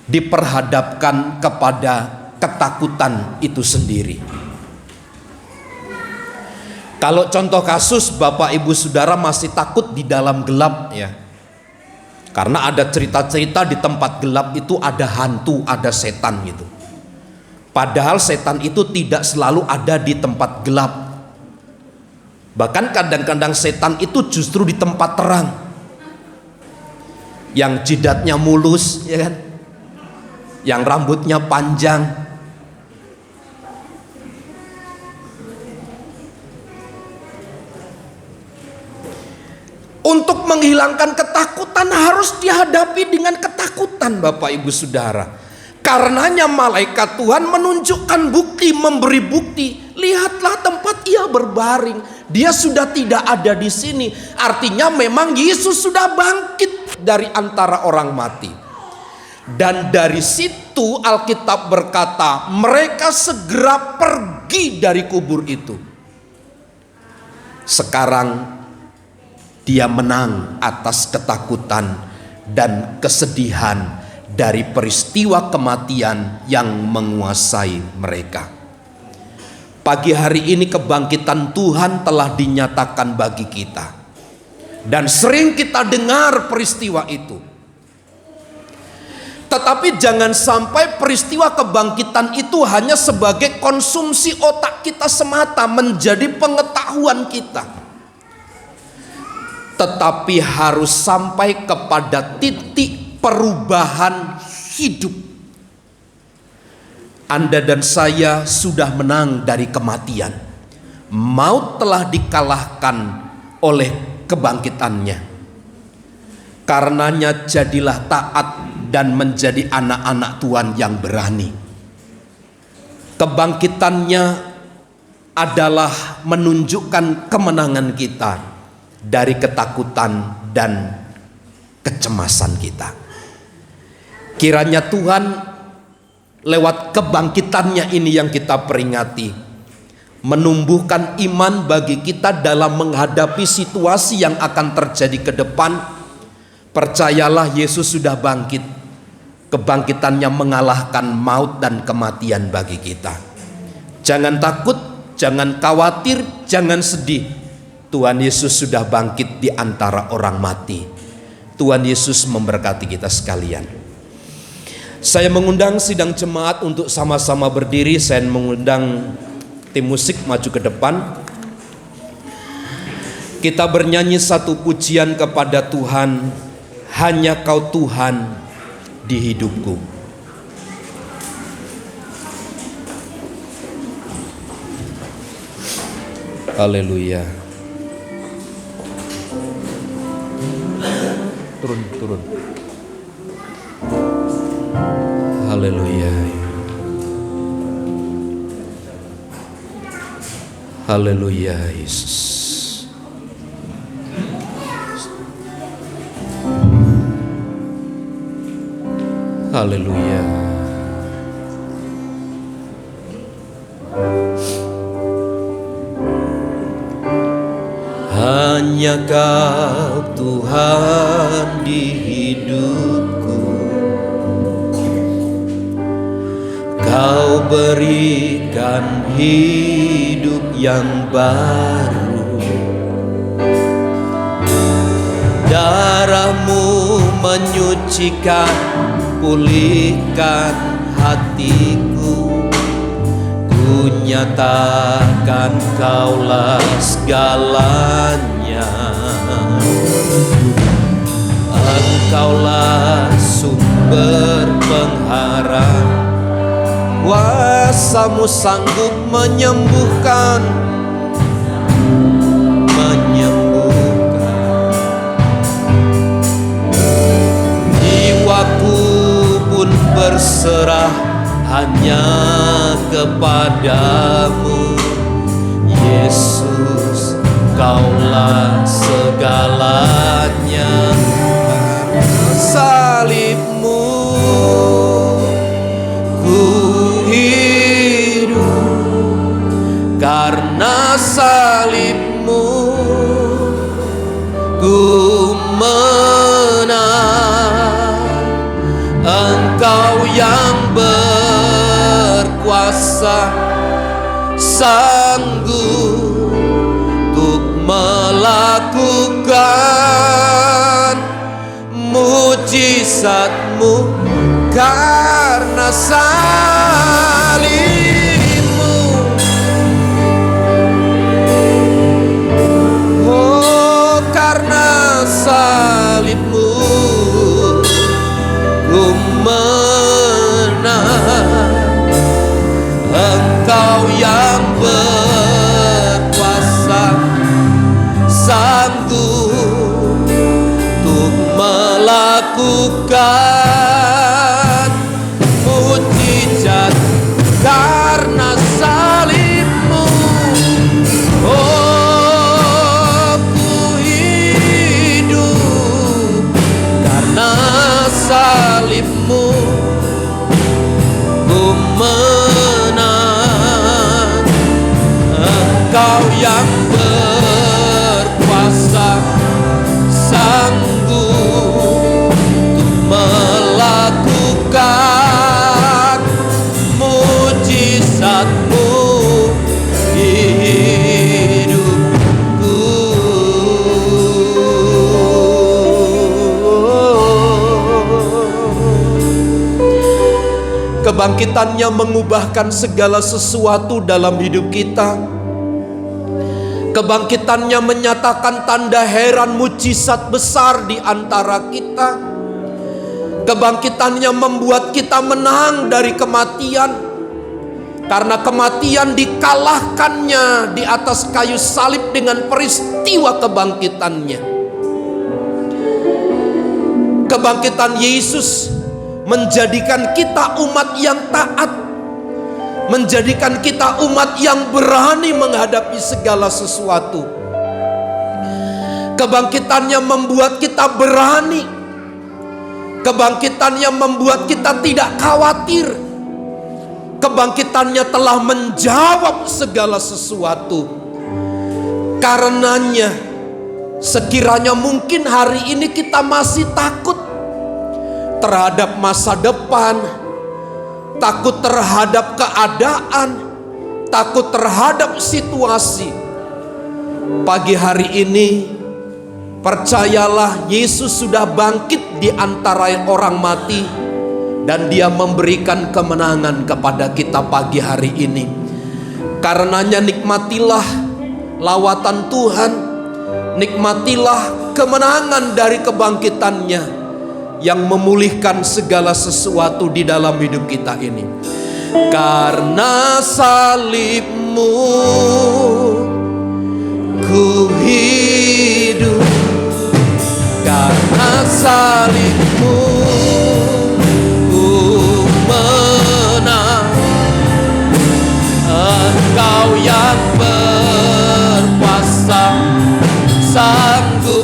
diperhadapkan kepada ketakutan itu sendiri. Kalau contoh kasus Bapak Ibu Saudara masih takut di dalam gelap ya. Karena ada cerita-cerita di tempat gelap itu ada hantu, ada setan gitu. Padahal setan itu tidak selalu ada di tempat gelap. Bahkan kadang-kadang setan itu justru di tempat terang. Yang jidatnya mulus, ya kan? Yang rambutnya panjang. Untuk menghilangkan ketakutan harus dihadapi dengan ketakutan, Bapak Ibu Saudara. Karenanya malaikat Tuhan menunjukkan bukti, memberi bukti. Lihatlah tempat ia berbaring. Dia sudah tidak ada di sini. Artinya memang Yesus sudah bangkit dari antara orang mati. Dan dari situ Alkitab berkata, mereka segera pergi dari kubur itu. Sekarang dia menang atas ketakutan dan kesedihan dari peristiwa kematian yang menguasai mereka. Pagi hari ini kebangkitan Tuhan telah dinyatakan bagi kita. Dan sering kita dengar peristiwa itu. Tetapi jangan sampai peristiwa kebangkitan itu hanya sebagai konsumsi otak kita semata, menjadi pengetahuan kita. Tetapi harus sampai kepada titik perubahan hidup. Anda dan saya sudah menang dari kematian. Maut telah dikalahkan oleh kebangkitannya. Karenanya jadilah taat dan menjadi anak-anak Tuhan yang berani. Kebangkitannya adalah menunjukkan kemenangan kita dari ketakutan dan kecemasan kita. Kiranya Tuhan lewat kebangkitannya ini yang kita peringati, menumbuhkan iman bagi kita dalam menghadapi situasi yang akan terjadi ke depan. Percayalah, Yesus sudah bangkit. Kebangkitannya mengalahkan maut dan kematian bagi kita. Jangan takut, jangan khawatir, jangan sedih. Tuhan Yesus sudah bangkit di antara orang mati. Tuhan Yesus memberkati kita sekalian. Saya mengundang sidang jemaat untuk sama-sama berdiri. Saya mengundang tim musik maju ke depan. Kita bernyanyi satu pujian kepada Tuhan, hanya Kau Tuhan di hidupku. Haleluya. Turun. Haleluya. Haleluya, Yesus. Haleluya. Hanya Kau Tuhan di hidupku. Kau berikan hidup yang baru. Darah-Mu menyucikan, pulihkan hatiku. Ku nyatakan Kaulah segalanya. Engkaulah sumber pengharap. Kuasa-Mu sanggup menyembuhkan. Jiwaku pun berserah hanya kepadamu. Yesus, Kaulah segalanya. Salib-Mu ku hidup, karena salib-Mu ku menang. Engkau yang berkuasa, sanggup untuk melakukan mujizat-Mu, karena salib-Mu. Oh, karena salib-Mu ku menang. Engkau yang berkuasa, sanggup untuk melakukan mujizat, karena salib-Mu. Oh, ku hidup karena salib-Mu. Ku menang. Engkau yang berkuasa, sanggup untuk melakukan mujizat-Mu di hidupku. Kebangkitannya mengubahkan segala sesuatu dalam hidup kita. Kebangkitannya menyatakan tanda heran mujizat besar di antara kita. Kebangkitannya membuat kita menang dari kematian, karena kematian dikalahkannya di atas kayu salib dengan peristiwa kebangkitannya. Kebangkitan Yesus menjadikan kita umat yang taat, menjadikan kita umat yang berani menghadapi segala sesuatu. Kebangkitannya membuat kita berani. Kebangkitannya membuat kita tidak khawatir. Kebangkitannya telah menjawab segala sesuatu. Karenanya, sekiranya mungkin hari ini kita masih takut terhadap masa depan, takut terhadap keadaan, takut terhadap situasi. Pagi hari ini, percayalah, Yesus sudah bangkit di antara orang mati, dan Dia memberikan kemenangan kepada kita pagi hari ini. Karenanya nikmatilah lawatan Tuhan, nikmatilah kemenangan dari kebangkitannya yang memulihkan segala sesuatu di dalam hidup kita ini. Karena salib-Mu ku hidup, karena salib-Mu ku menang. Engkau yang berkuasa, sanggup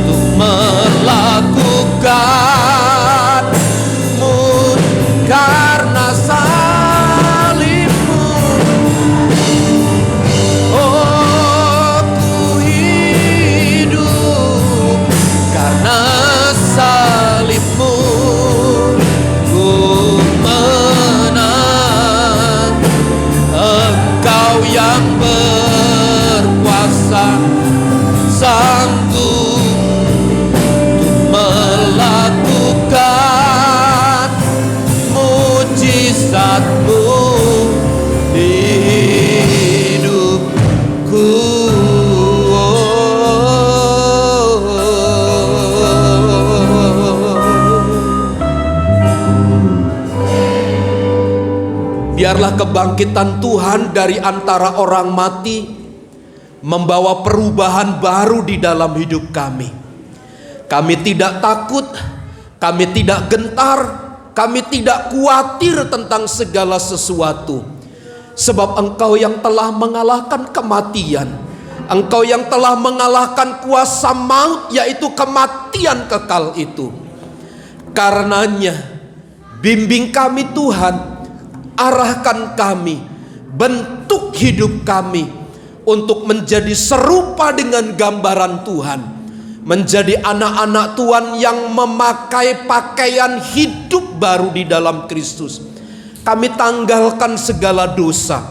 untuk melakukanmu. Karena salib-Mu, oh ku hidup. Karena salib-Mu ku menang. Engkau yang berkuasa, sanggup untuk melakukan mujizat-Mu di hidupku. Biarlah kebangkitan Tuhan dari antara orang mati membawa perubahan baru di dalam hidup kami. Kami tidak takut, kami tidak gentar, kami tidak khawatir tentang segala sesuatu. Sebab Engkau yang telah mengalahkan kematian, Engkau yang telah mengalahkan kuasa maut, yaitu kematian kekal itu. Karenanya, bimbing kami Tuhan, arahkan kami, bentuk hidup kami untuk menjadi serupa dengan gambaran Tuhan, menjadi anak-anak Tuhan yang memakai pakaian hidup baru di dalam Kristus. Kami tanggalkan segala dosa,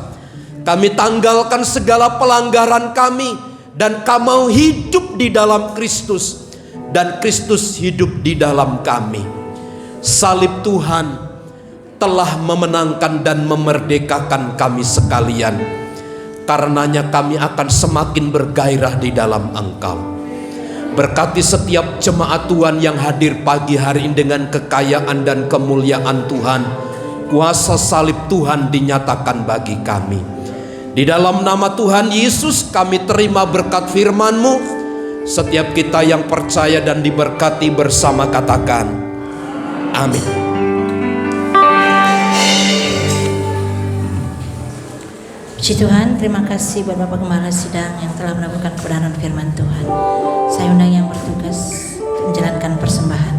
kami tanggalkan segala pelanggaran kami, dan kami mau hidup di dalam Kristus, dan Kristus hidup di dalam kami. Salib Tuhan telah memenangkan dan memerdekakan kami sekalian. Karenanya kami akan semakin bergairah di dalam Engkau. Berkati setiap jemaat Tuhan yang hadir pagi hari ini dengan kekayaan dan kemuliaan Tuhan. Kuasa salib Tuhan dinyatakan bagi kami. Di dalam nama Tuhan Yesus kami terima berkat firman-Mu. Setiap kita yang percaya dan diberkati bersama katakan amin. Puji Tuhan, terima kasih buat Bapak Gembala Sidang yang telah melakukan kebenaran firman Tuhan. Saya undang yang bertugas menjalankan persembahan.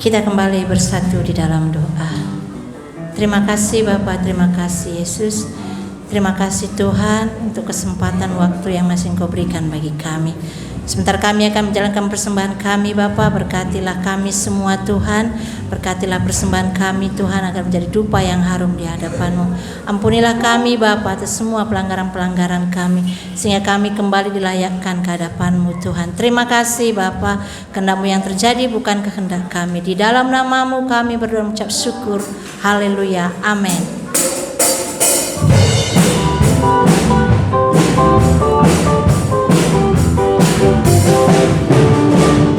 Kita kembali bersatu di dalam doa. Terima kasih Bapak, terima kasih Yesus. Terima kasih Tuhan untuk kesempatan waktu yang masih Engkau berikan bagi kami. Sebentar kami akan menjalankan persembahan kami Bapa. Berkatilah kami semua Tuhan. Berkatilah persembahan kami Tuhan agar menjadi dupa yang harum di hadapan-Mu. Ampunilah kami Bapa atas semua pelanggaran-pelanggaran kami, sehingga kami kembali dilayakkan ke hadapan-Mu Tuhan. Terima kasih Bapa, kehendak-Mu yang terjadi bukan kehendak kami. Di dalam nama-Mu kami berdoa mengucap syukur. Haleluya. Amin.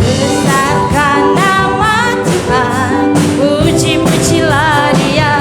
Besarkan nama Tuhan, puji-pujilah Dia.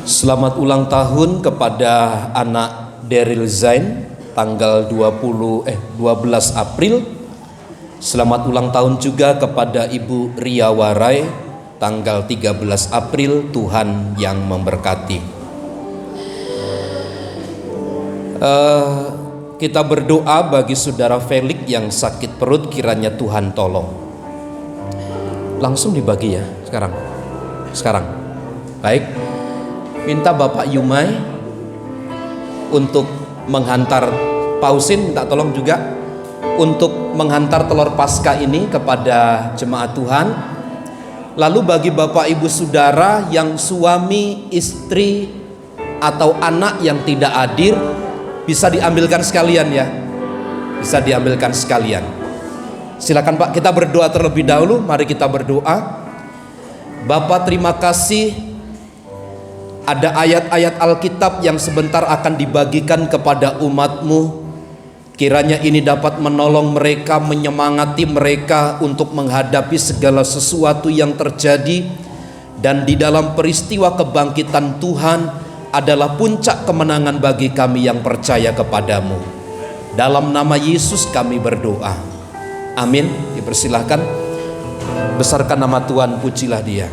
Selamat ulang tahun kepada anak Daryl Zain tanggal 12 April. Selamat ulang tahun juga kepada Ibu Ria Warai tanggal 13 April. Tuhan yang memberkati. Kita berdoa bagi saudara Felix yang sakit perut, kiranya Tuhan tolong. Langsung dibagi ya sekarang. Baik. Minta Bapak Yumai untuk menghantar, Pausin minta tolong juga untuk menghantar telur Paskah ini kepada jemaat Tuhan. Lalu bagi Bapak Ibu Saudara yang suami, istri atau anak yang tidak hadir, bisa diambilkan sekalian ya. Bisa diambilkan sekalian. Silakan Pak, kita berdoa terlebih dahulu. Mari kita berdoa. Bapak, terima kasih. Ada ayat-ayat Alkitab yang sebentar akan dibagikan kepada umat-Mu. Kiranya ini dapat menolong mereka, menyemangati mereka untuk menghadapi segala sesuatu yang terjadi. Dan di dalam peristiwa kebangkitan Tuhan adalah puncak kemenangan bagi kami yang percaya kepadamu. Dalam nama Yesus kami berdoa. Amin. Dipersilahkan. Besarkan nama Tuhan, pujilah Dia.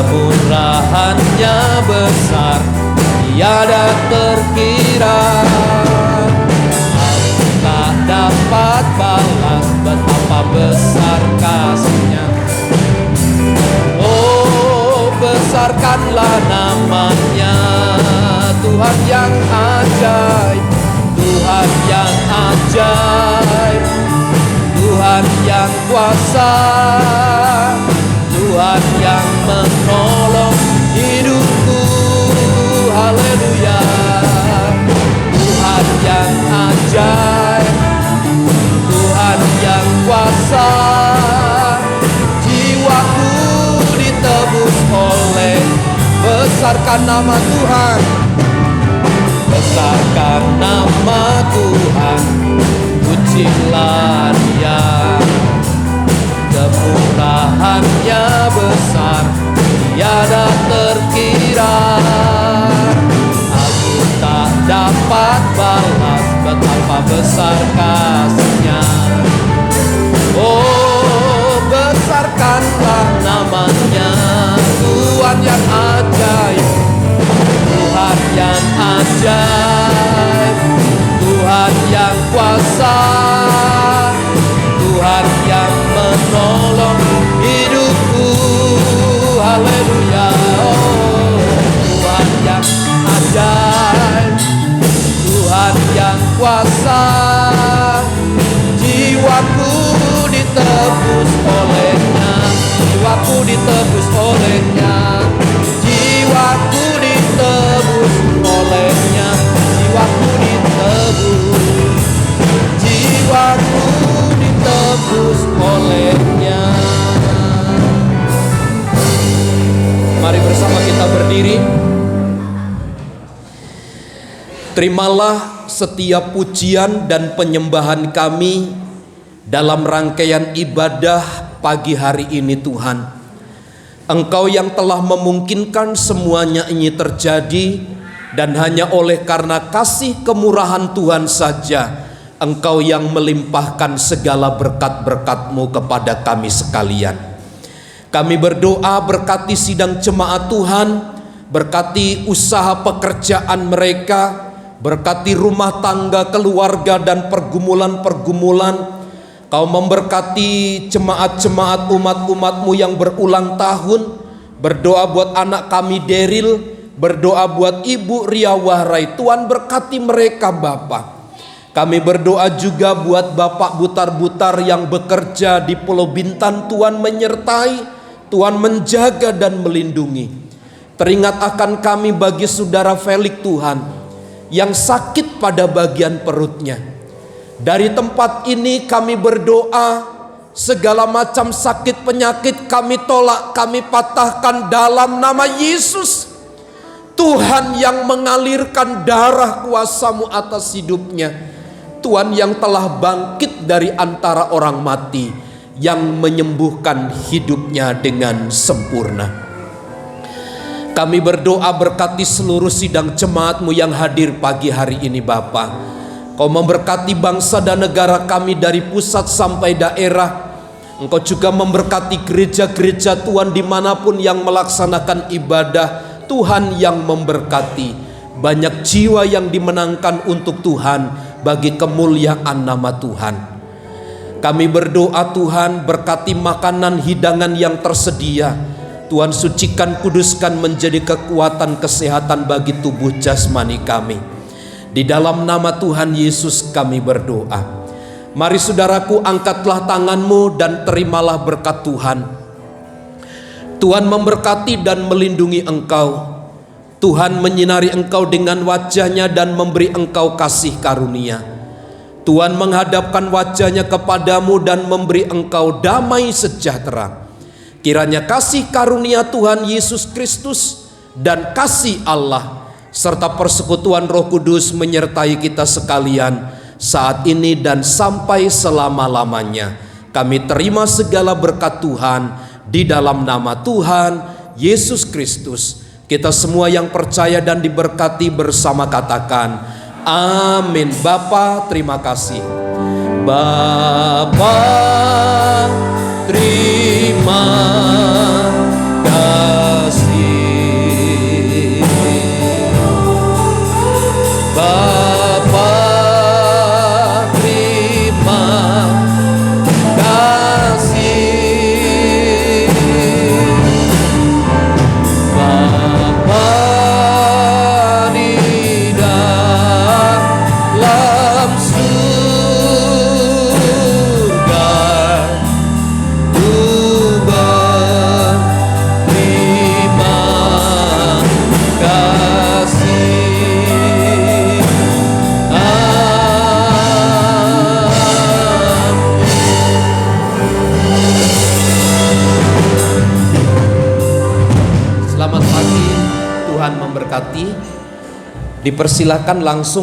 Kemurahannya besar, tiada terkira. Aku tak dapat balas betapa besar kasih-Nya. Oh, besarkanlah namanya, Tuhan yang ajaib, Tuhan yang ajaib, Tuhan yang kuasa, Tuhan yang menolong hidupku. Haleluya. Tuhan yang ajaib, Tuhan yang kuasa, jiwaku ditebus oleh. Besarkan nama Tuhan, besarkan nama Tuhan, pujilah Dia. Kemurahannya besar, tiada terkira. Aku tak dapat balas betapa besar kasih-Nya. Oh, besarkanlah namanya, Tuhan yang ajaib, Tuhan yang ajaib, Tuhan yang kuasa, Tuhan yang menolong hidupku. Haleluya. Oh, Tuhan yang ajaib, Tuhan yang kuasa, jiwaku ditebus oleh-Nya, jiwaku ditebus oleh-Nya, jiwaku ditebus oleh-Nya, jiwaku ditebus, jiwaku ditebus oleh-Nya. Mari bersama kita berdiri. Terimalah setiap pujian dan penyembahan kami dalam rangkaian ibadah pagi hari ini Tuhan. Engkau yang telah memungkinkan semuanya ini terjadi, dan hanya oleh karena kasih kemurahan Tuhan saja Engkau yang melimpahkan segala berkat-berkat-Mu kepada kami sekalian. Kami berdoa, berkati sidang jemaat Tuhan, berkati usaha pekerjaan mereka, berkati rumah tangga, keluarga, dan pergumulan-pergumulan. Kau memberkati jemaat-jemaat umat-umat-Mu yang berulang tahun. Berdoa buat anak kami Daryl, berdoa buat Ibu Ria Warai. Tuhan berkati mereka Bapa. Kami berdoa juga buat Bapak Butar-Butar yang bekerja di Pulau Bintan. Tuhan menyertai, Tuhan menjaga dan melindungi. Teringat akan kami bagi saudara Felix Tuhan yang sakit pada bagian perutnya. Dari tempat ini kami berdoa, segala macam sakit penyakit kami tolak, kami patahkan dalam nama Yesus. Tuhan yang mengalirkan darah kuasa-Mu atas hidupnya, Tuhan yang telah bangkit dari antara orang mati, yang menyembuhkan hidupnya dengan sempurna. Kami berdoa berkati seluruh sidang jemaat-Mu yang hadir pagi hari ini Bapa. Kau memberkati bangsa dan negara kami dari pusat sampai daerah. Engkau juga memberkati gereja-gereja Tuhan dimanapun yang melaksanakan ibadah. Tuhan yang memberkati, banyak jiwa yang dimenangkan untuk Tuhan bagi kemuliaan nama Tuhan. Kami berdoa Tuhan, berkati makanan hidangan yang tersedia. Tuhan sucikan, kuduskan menjadi kekuatan kesehatan bagi tubuh jasmani kami. Di dalam nama Tuhan Yesus kami berdoa. Mari saudaraku, angkatlah tanganmu dan terimalah berkat Tuhan. Tuhan memberkati dan melindungi engkau. Tuhan menyinari engkau dengan wajah-Nya dan memberi engkau kasih karunia. Tuhan menghadapkan wajah-Nya kepadamu dan memberi engkau damai sejahtera. Kiranya kasih karunia Tuhan Yesus Kristus dan kasih Allah serta persekutuan Roh Kudus menyertai kita sekalian saat ini dan sampai selama-lamanya. Kami terima segala berkat Tuhan di dalam nama Tuhan Yesus Kristus. Kita semua yang percaya dan diberkati bersama katakan amin. Bapa, terima kasih. Bapa, terima kasih. Bapa, terima kasih. Dipersilakan langsung